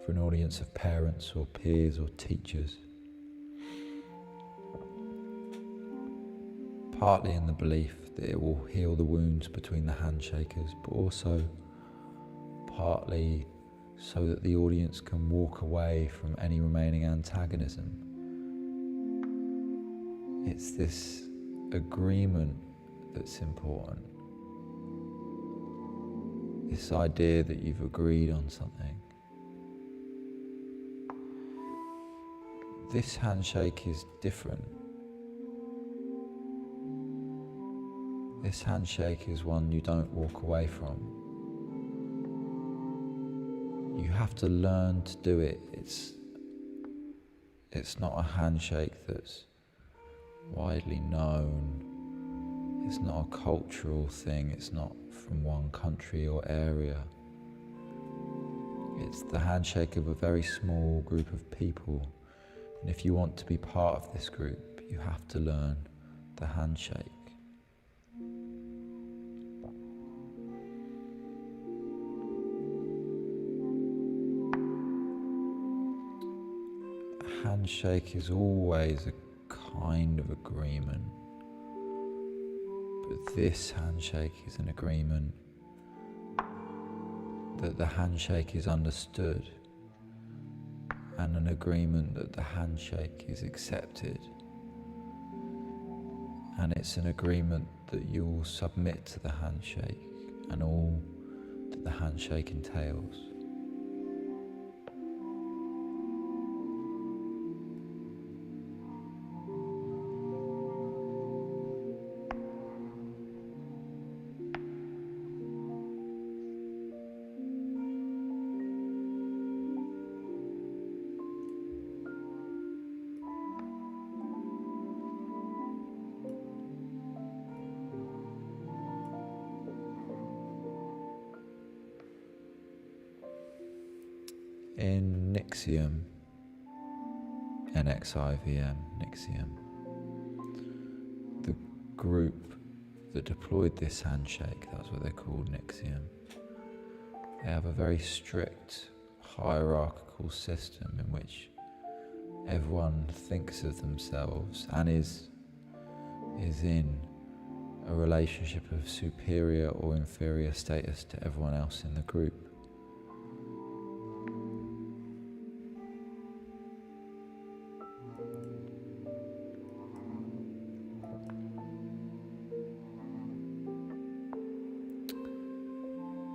for an audience of parents or peers or teachers. Partly in the belief that it will heal the wounds between the handshakers, but also partly so that the audience can walk away from any remaining antagonism. It's this agreement that's important. this idea that you've agreed on something. This handshake is different. This handshake is one you don't walk away from. You have to learn to do it. It's not a handshake that's widely known. It's not a cultural thing. It's not from one country or area. It's the handshake of a very small group of people. And if you want to be part of this group, you have to learn the handshake. A handshake is always a kind of agreement. But this handshake is an agreement that the handshake is understood, and an agreement that the handshake is accepted. And it's an agreement that you will submit to the handshake and all that the handshake entails. In Nixium, NXIVM, Nixium, the group that deployed this handshake, that's what they're called, Nixium, they have a very strict hierarchical system in which everyone thinks of themselves and is in a relationship of superior or inferior status to everyone else in the group.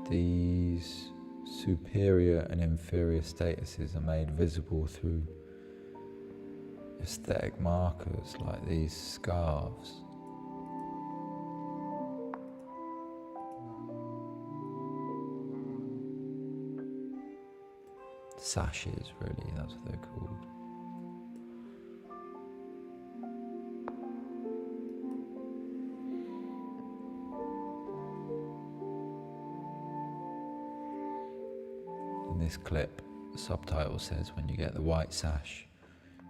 These superior and inferior statuses are made visible through aesthetic markers like these scarves. Sashes, really, that's what they're called. In this clip, the subtitle says, when you get the white sash,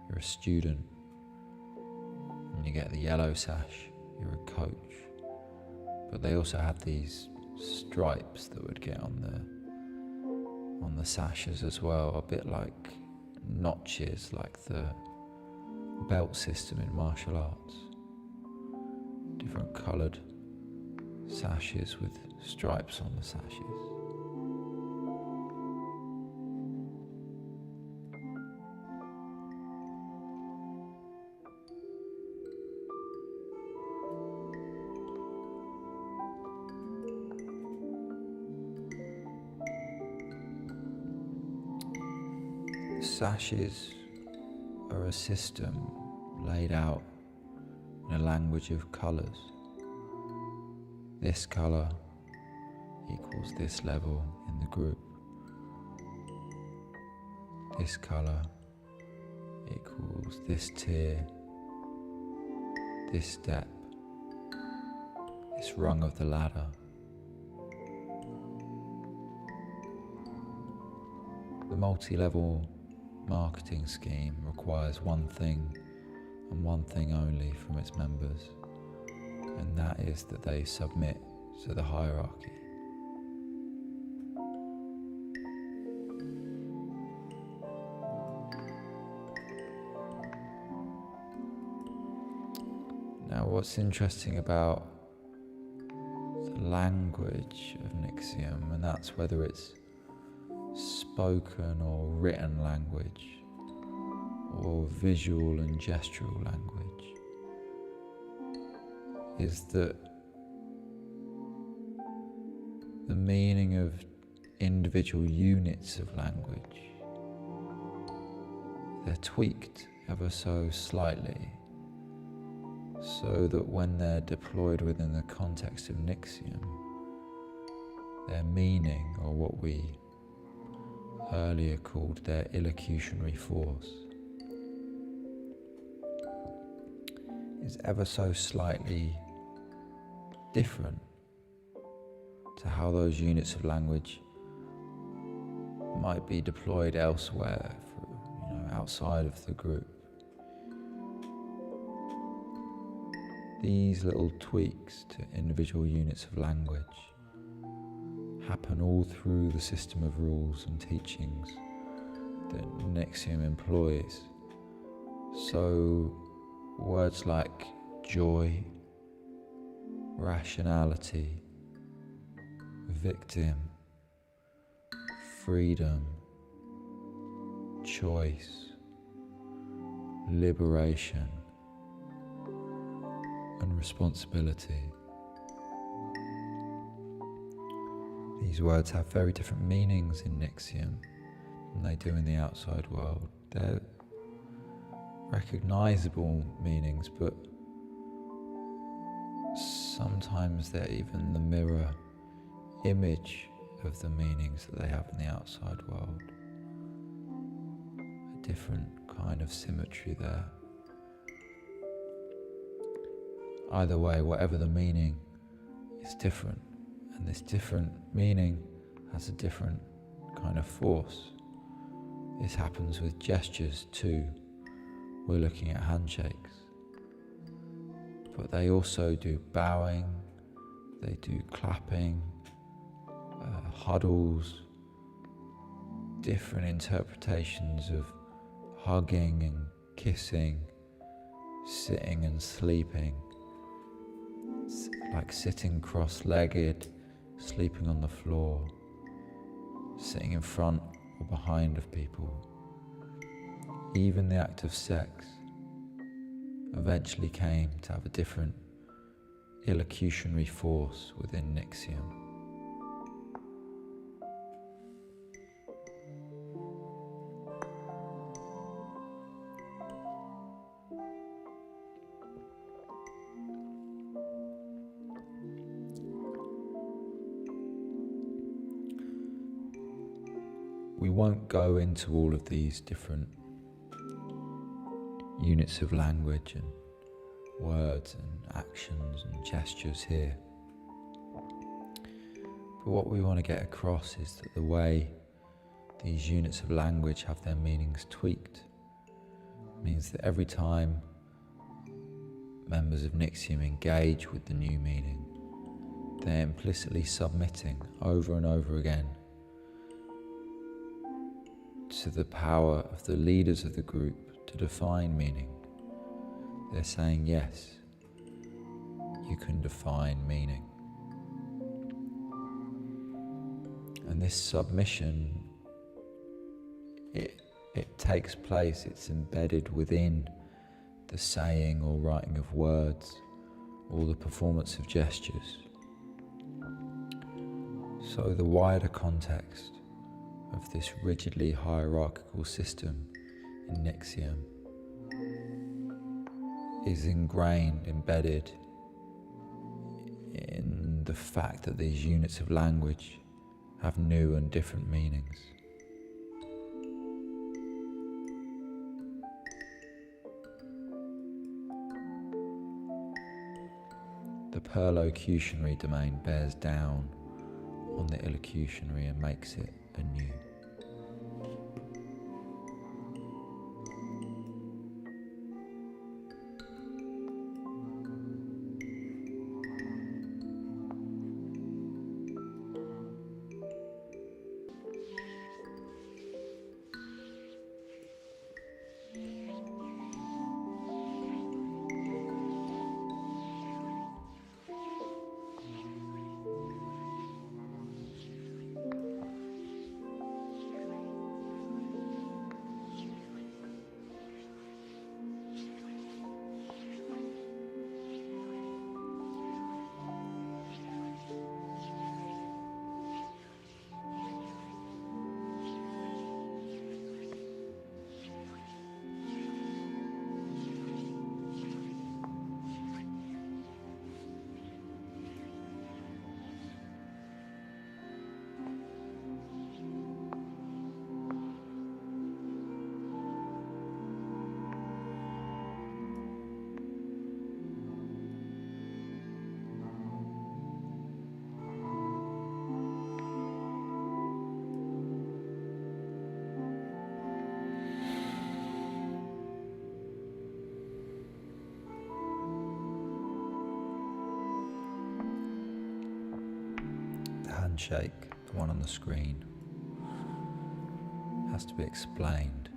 you're a student. When you get the yellow sash, you're a coach. But they also had these stripes that would get on the sashes as well, a bit like notches, like the belt system in martial arts. Different coloured sashes with stripes on the sashes. Sashes are a system laid out in a language of colours. This colour equals this level in the group. This colour equals this tier, this step, this rung of the ladder. The multi-level marketing scheme requires one thing and one thing only from its members, and that is that they submit to the hierarchy. Now, what's interesting about the language of Nixium, and that's whether it's spoken or written language, or visual and gestural language, is that the meaning of individual units of language, they're tweaked ever so slightly so that when they're deployed within the context of Nixium, their meaning, or what we earlier called their illocutionary force, is ever so slightly different to how those units of language might be deployed elsewhere, outside of the group. These little tweaks to individual units of language happen all through the system of rules and teachings that Nixium employs. So words like joy, rationality, victim, freedom, choice, liberation, and responsibility. These words have very different meanings in Nixium than they do in the outside world. They're recognizable meanings, but sometimes they're even the mirror image of the meanings that they have in the outside world. A different kind of symmetry there. Either way, whatever the meaning, is different, and this different meaning has a different kind of force. This happens with gestures too. We're looking at handshakes, but they also do bowing, they do clapping, huddles, different interpretations of hugging and kissing, sitting and sleeping, like sitting cross-legged, sleeping on the floor, sitting in front or behind of people. Even the act of sex eventually came to have a different illocutionary force within Nixium. We won't go into all of these different units of language and words and actions and gestures here. But what we want to get across is that the way these units of language have their meanings tweaked means that every time members of Nixium engage with the new meaning, they're implicitly submitting over and over again to the power of the leaders of the group to define meaning. They're saying, yes, you can define meaning. And this submission, it takes place, it's embedded within the saying or writing of words or the performance of gestures. So the wider context of this rigidly hierarchical system in Nixium is ingrained, embedded in the fact that these units of language have new and different meanings. The perlocutionary domain bears down on the illocutionary and makes it anew. handshake, the one on the screen, has to be explained.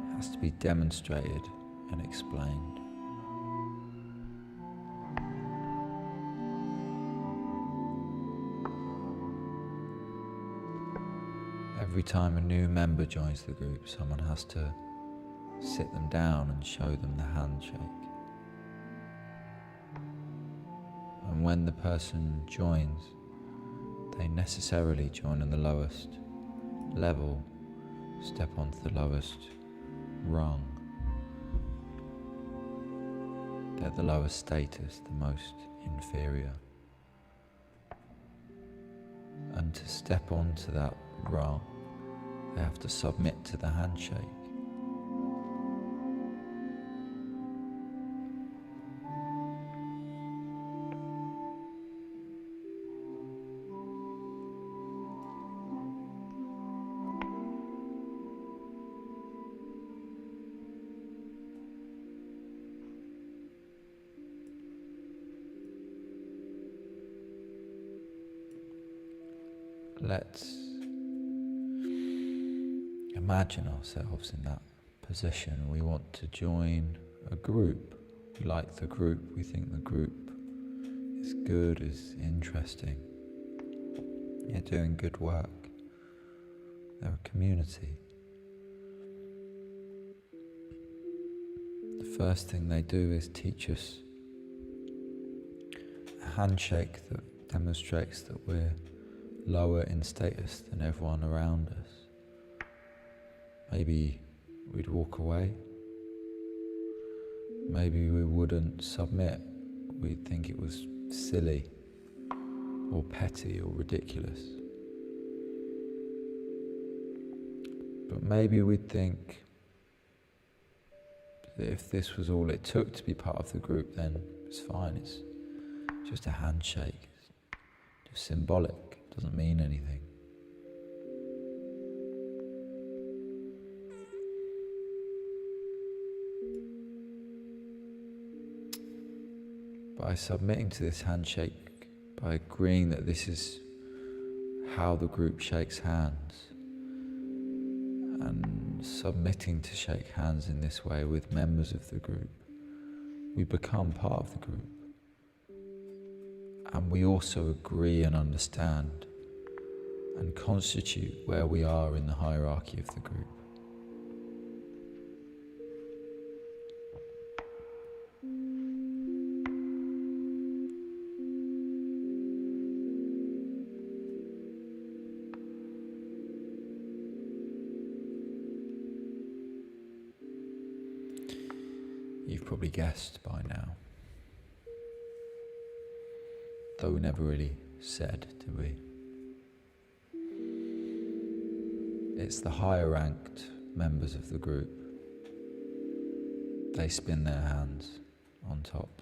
It has to be demonstrated and explained. Every time a new member joins the group, someone has to sit them down and show them the handshake. And when the person joins, they necessarily join on the lowest level, step onto the lowest rung. They're the lowest status, the most inferior. And to step onto that rung, they have to submit to the handshake. Let's imagine ourselves in that position. We want to join a group. We like the group. We think the group is good, is interesting. They're doing good work. They're a community. The first thing they do is teach us a handshake that demonstrates that we're lower in status than everyone around us. Maybe we'd walk away. Maybe we wouldn't submit. We'd think it was silly or petty or ridiculous. But maybe we'd think that if this was all it took to be part of the group, then it's fine. It's just a handshake. It's just symbolic. It doesn't mean anything. By submitting to this handshake, by agreeing that this is how the group shakes hands, and submitting to shake hands in this way with members of the group, we become part of the group. And we also agree and understand and constitute where we are in the hierarchy of the group. You've probably guessed by now, though we never really said, did we? It's the higher ranked members of the group. They spin their hands on top.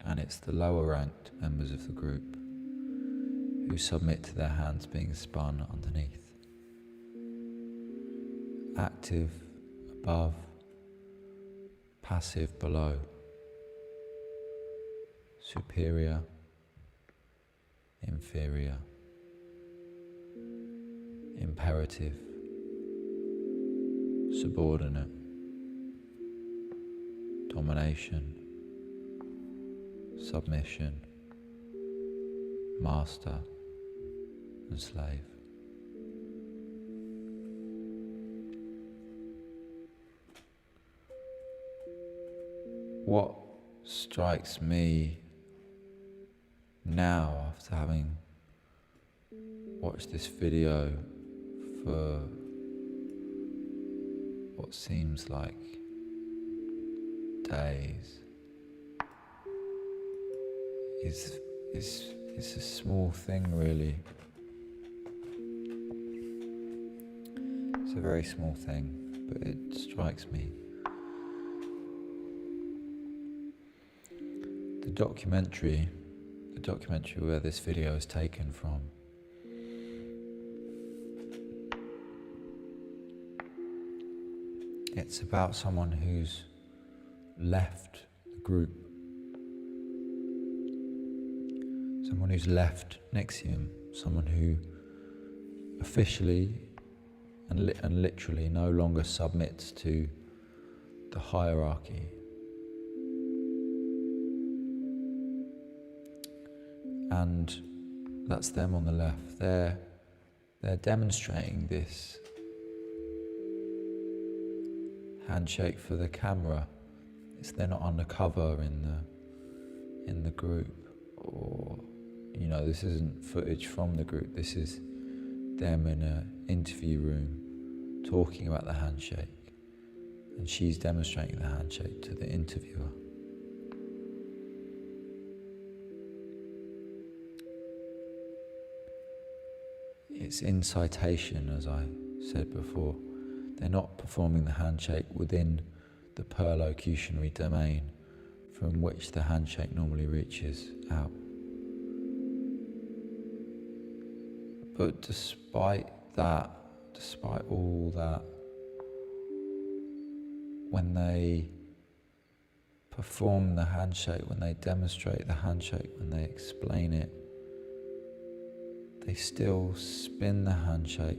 And it's the lower ranked members of the group who submit to their hands being spun underneath. Active above, passive below. Superior, inferior, imperative, subordinate, domination, submission, master and slave. What strikes me now, after having watched this video for what seems like days, is a small thing, really. It's a very small thing, but it strikes me. The documentary where this video is taken from, it's about someone who's left the group. someone who's left next to him, someone who officially and literally no longer submits to the hierarchy. And that's them on the left. They're demonstrating this handshake for the camera. They're not undercover in the group, or this isn't footage from the group. This is them in an interview room talking about the handshake, and she's demonstrating the handshake to the interviewer. It's incitation, as I said before. They're not performing the handshake within the perlocutionary domain from which the handshake normally reaches out. But despite all that, when they perform the handshake, when they demonstrate the handshake, when they explain it, they still spin the handshake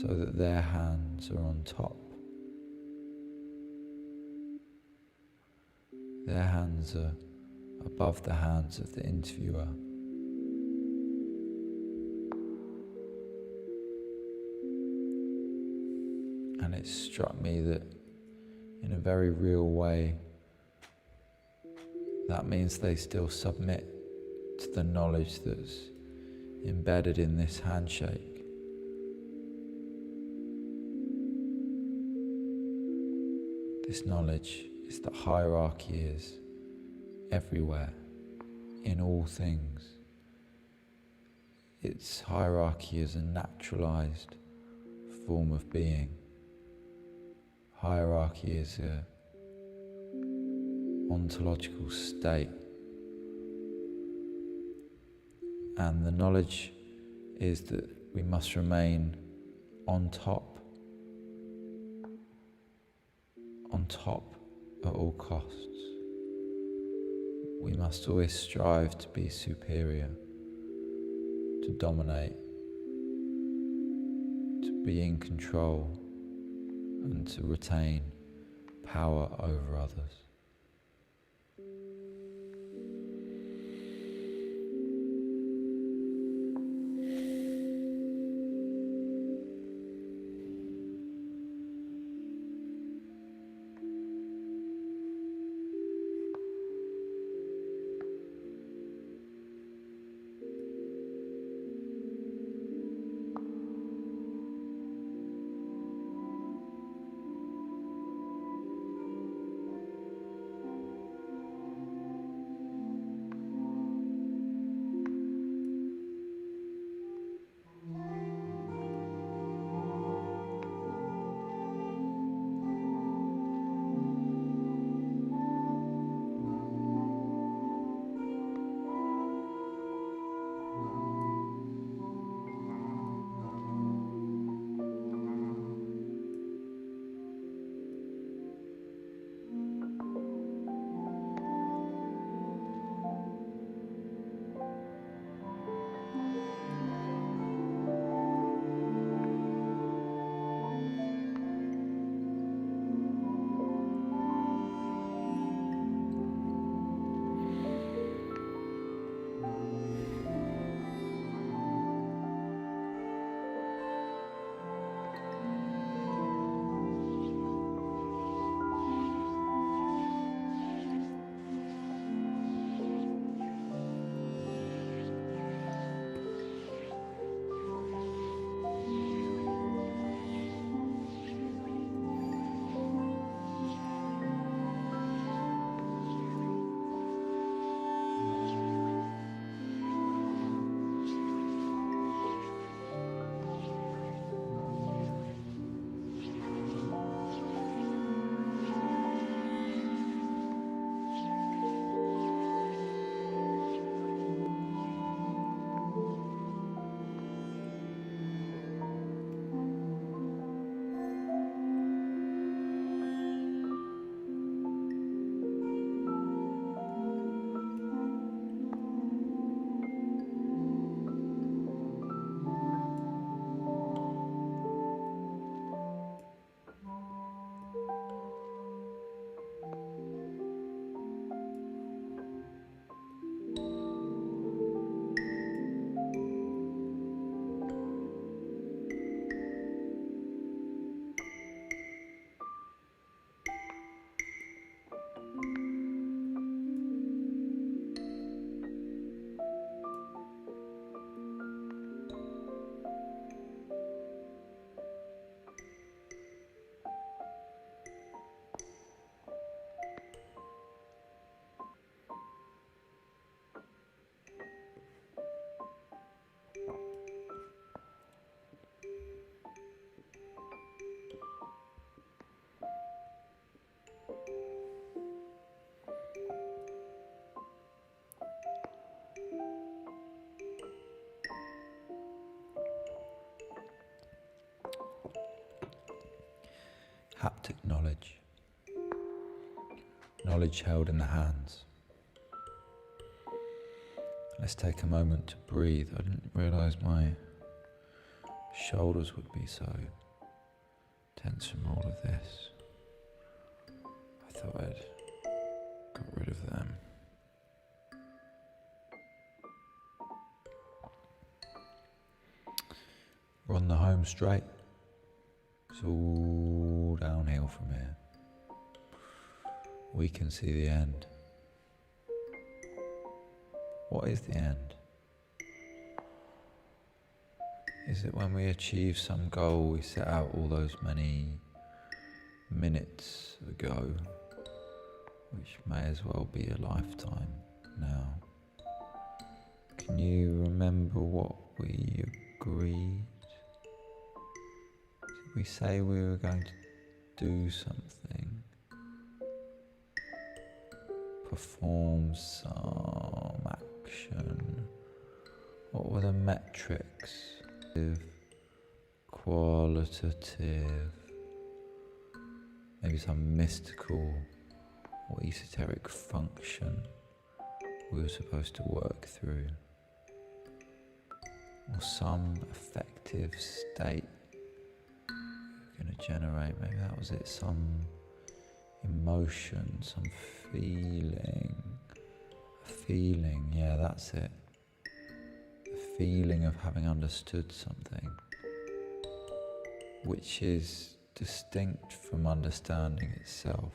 so that their hands are on top. Their hands are above the hands of the interviewer. And it struck me that in a very real way, that means they still submit to the knowledge that's embedded in this handshake. This knowledge is that hierarchy is everywhere, in all things. Its hierarchy is a naturalized form of being. Hierarchy is an ontological state. And the knowledge is that we must remain on top at all costs. We must always strive to be superior, to dominate, to be in control, and to retain power over others. haptic knowledge, knowledge held in the hands. Let's take a moment to breathe. I didn't realise my shoulders would be so tense from all of this. I thought I'd got rid of them. We're on the home straight. It's all downhill from here. We can see the end. What is the end? Is it when we achieve some goal we set out all those many minutes ago, which may as well be a lifetime now? Can you remember what we agreed? Did we say we were going to do something? Perform some action? What were the metrics? Qualitative, maybe some mystical or esoteric function we were supposed to work through, or some affective state we were going to generate. Maybe that was it, some emotion, some feeling, yeah, that's it. The feeling of having understood something, which is distinct from understanding itself.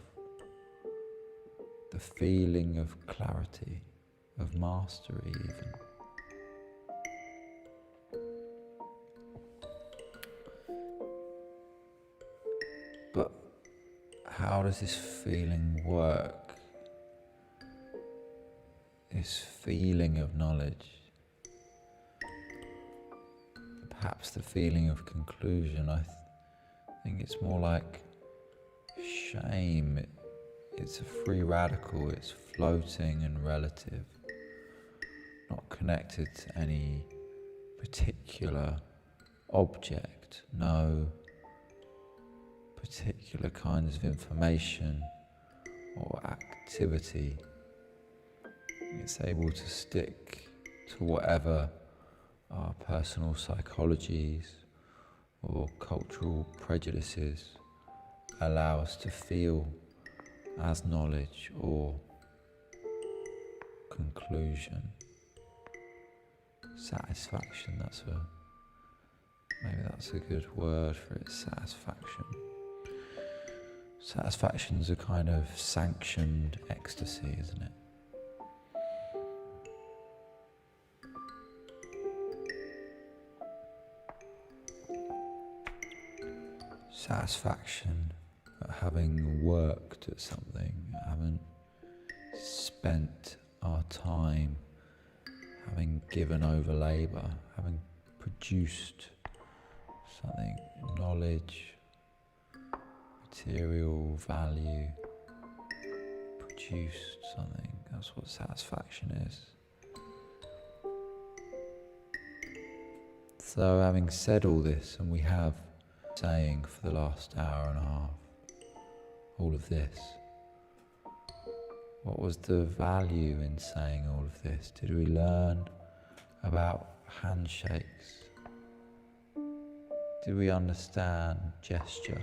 The feeling of clarity, of mastery even. But how does this feeling work? This feeling of knowledge, perhaps the feeling of conclusion, I think it's more like shame. It's a free radical, it's floating and relative, not connected to any particular object, no particular kinds of information or activity. It's able to stick to whatever our personal psychologies or cultural prejudices allow us to feel as knowledge or conclusion. Satisfaction, maybe that's a good word for it, satisfaction. Satisfaction's a kind of sanctioned ecstasy, isn't it? Satisfaction at having worked at something, having spent our time, having given over labour, having produced something, knowledge, material value, produced something. That's what satisfaction is. So having said all this, and we have saying for the last hour and a half, all of this, what was the value in saying all of this? Did we learn about handshakes? Did we understand gesture?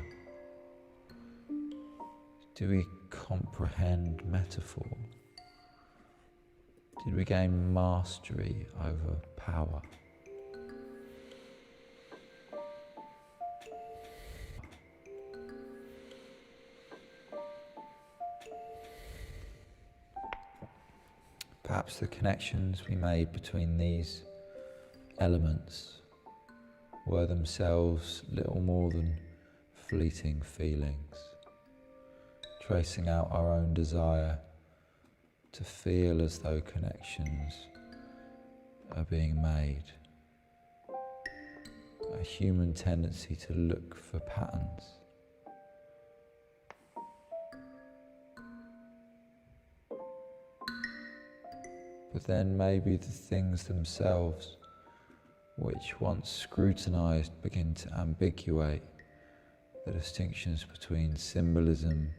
Did we comprehend metaphor? Did we gain mastery over power? Perhaps the connections we made between these elements were themselves little more than fleeting feelings, tracing out our own desire to feel as though connections are being made, a human tendency to look for patterns. But then maybe the things themselves, which once scrutinised, begin to ambiguate, the distinctions between symbolism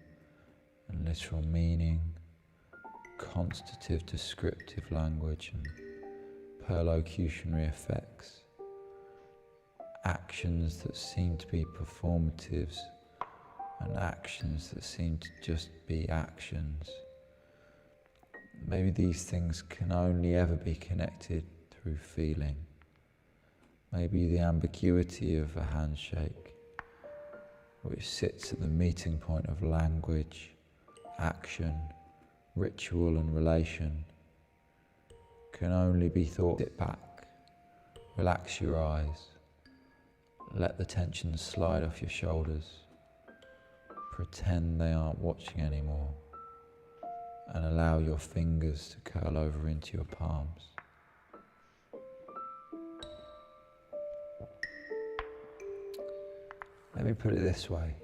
and literal meaning, constitutive descriptive language and perlocutionary effects, actions that seem to be performatives and actions that seem to just be actions. Maybe these things can only ever be connected through feeling. Maybe the ambiguity of a handshake, which sits at the meeting point of language, action, ritual and relation, can only be thought. Sit back, relax your eyes, let the tension slide off your shoulders, pretend they aren't watching anymore, and allow your fingers to curl over into your palms. Let me put it this way.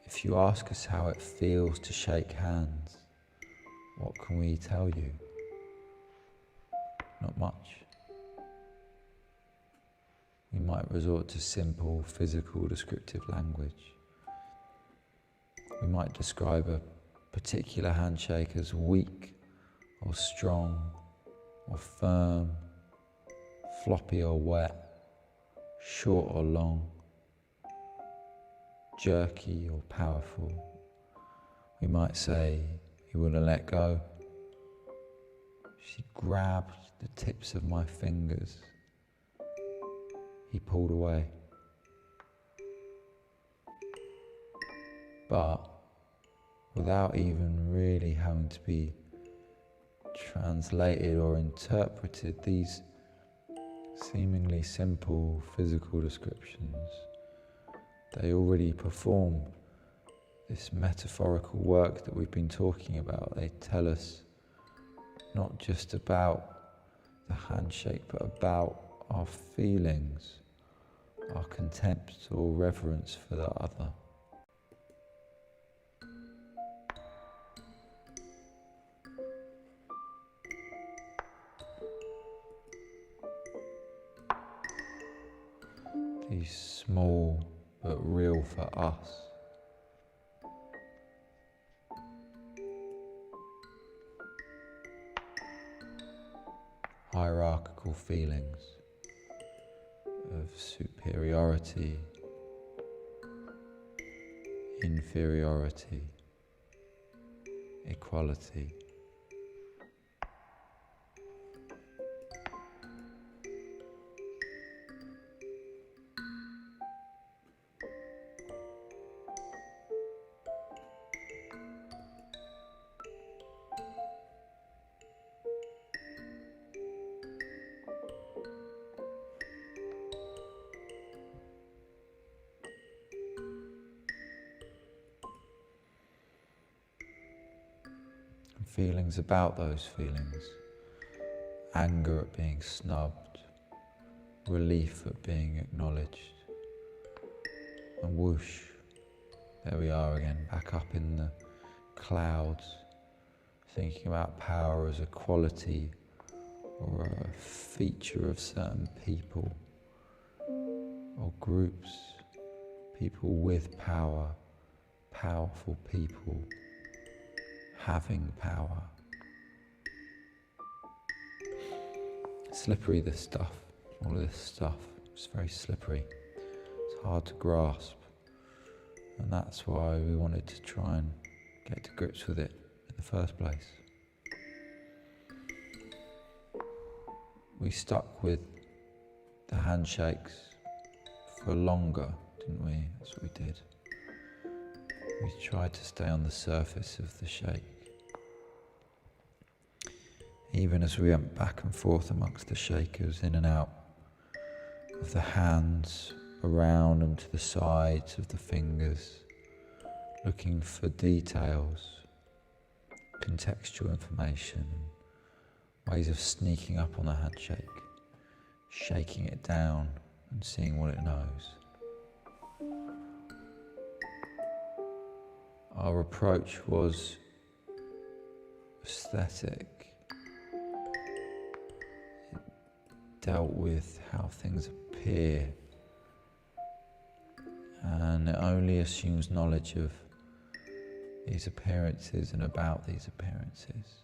If you ask us how it feels to shake hands, what can we tell you? Not much. We might resort to simple physical descriptive language. We might describe a particular handshake as weak or strong or firm, floppy or wet, short or long, jerky or powerful. We might say, he wouldn't let go. She grabbed the tips of my fingers. He pulled away. But without even really having to be translated or interpreted, these seemingly simple physical descriptions, they already perform this metaphorical work that we've been talking about. They tell us not just about the handshake, but about our feelings, our contempt or reverence for the other. These small but real for us. Hierarchical feelings of superiority, inferiority, equality. Feelings about those feelings. Anger at being snubbed, relief at being acknowledged, and whoosh, there we are again, back up in the clouds, thinking about power as a quality or a feature of certain people or groups, people with power, powerful people, having power. Slippery, this stuff, all of this stuff, it's very slippery. It's hard to grasp, and that's why we wanted to try and get to grips with it in the first place. We stuck with the handshakes for longer, didn't we? That's what we did. We tried to stay on the surface of the shake. Even as we went back and forth amongst the shakers, in and out of the hands, around and to the sides of the fingers, looking for details, contextual information, ways of sneaking up on the handshake, shaking it down and seeing what it knows. Our approach was aesthetic. It dealt with how things appear and it only assumes knowledge of these appearances and about these appearances.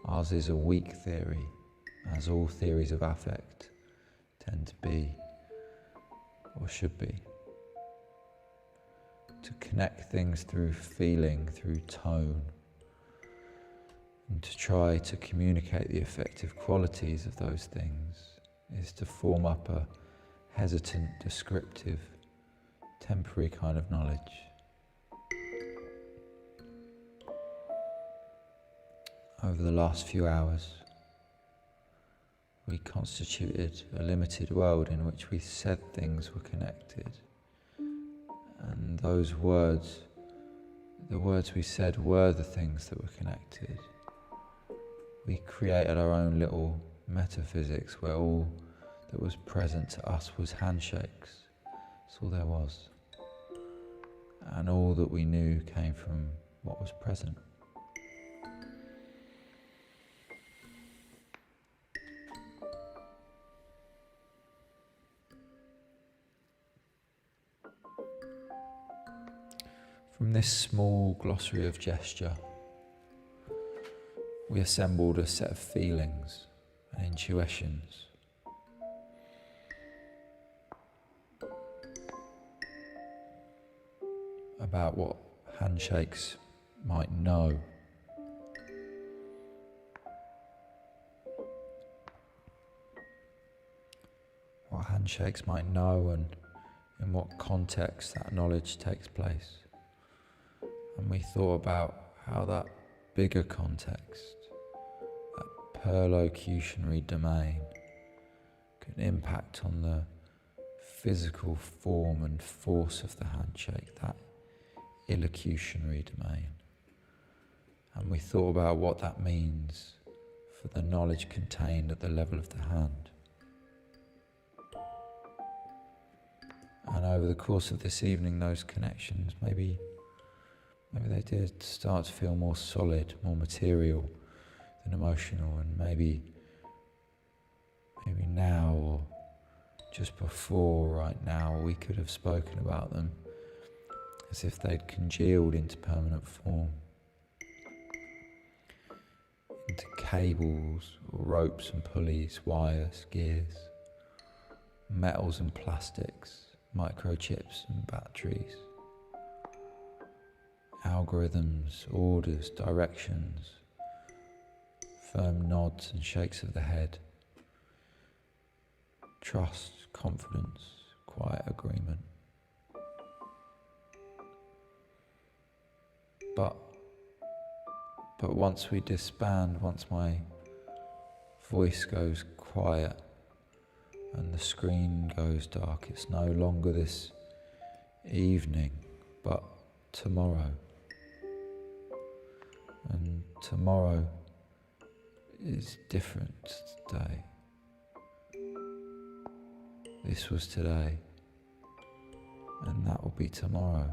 Ours is a weak theory, as all theories of affect tend to be, or should be. To connect things through feeling, through tone, and to try to communicate the effective qualities of those things is to form up a hesitant, descriptive, temporary kind of knowledge. Over the last few hours, we constituted a limited world in which we said things were connected. And those words, the words we said were the things that were connected. We created our own little metaphysics where all that was present to us was handshakes. That's all there was. And all that we knew came from what was present. From this small glossary of gesture, we assembled a set of feelings and intuitions. About what handshakes might know. What handshakes might know and in what context that knowledge takes place. And we thought about how that bigger context, that perlocutionary domain, can impact on the physical form and force of the handshake, that illocutionary domain. And we thought about what that means for the knowledge contained at the level of the hand. And over the course of this evening, those connections, maybe they did start to feel more solid, more material than emotional, and maybe now or just before right now we could have spoken about them as if they'd congealed into permanent form, into cables or ropes and pulleys, wires, gears, metals and plastics, microchips and batteries, algorithms, orders, directions, firm nods and shakes of the head, trust, confidence, quiet agreement. But once we disband, once my voice goes quiet and the screen goes dark, it's no longer this evening, but tomorrow. And tomorrow is different to today. This was today, and that will be tomorrow.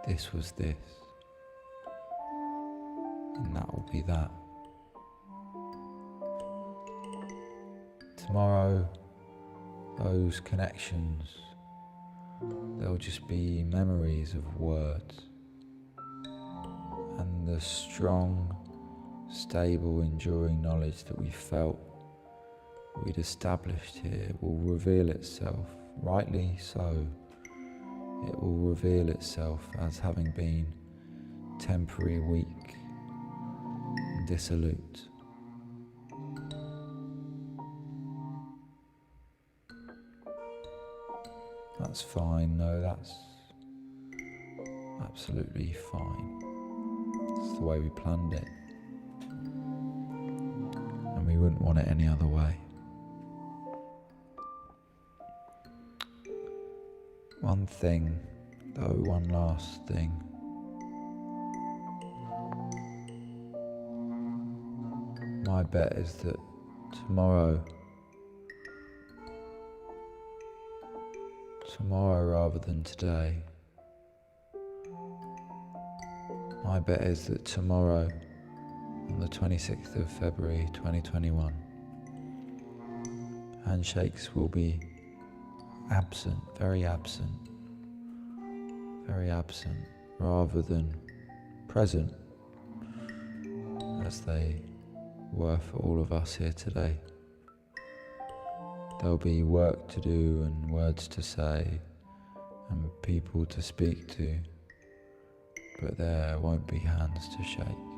This was this, and that will be that. Tomorrow, those connections, they'll just be memories of words. And the strong, stable, enduring knowledge that we felt, we'd established here, will reveal itself, rightly so. It will reveal itself as having been temporary, weak, and dissolute. That's fine, no, that's absolutely fine. It's the way we planned it. And we wouldn't want it any other way. One thing, though, one last thing. My bet is that tomorrow rather than today, my bet is that tomorrow, on the 26th of February 2021, handshakes will be absent, very absent, rather than present, as they were for all of us here today. There'll be work to do and words to say and people to speak to, but there won't be hands to shake.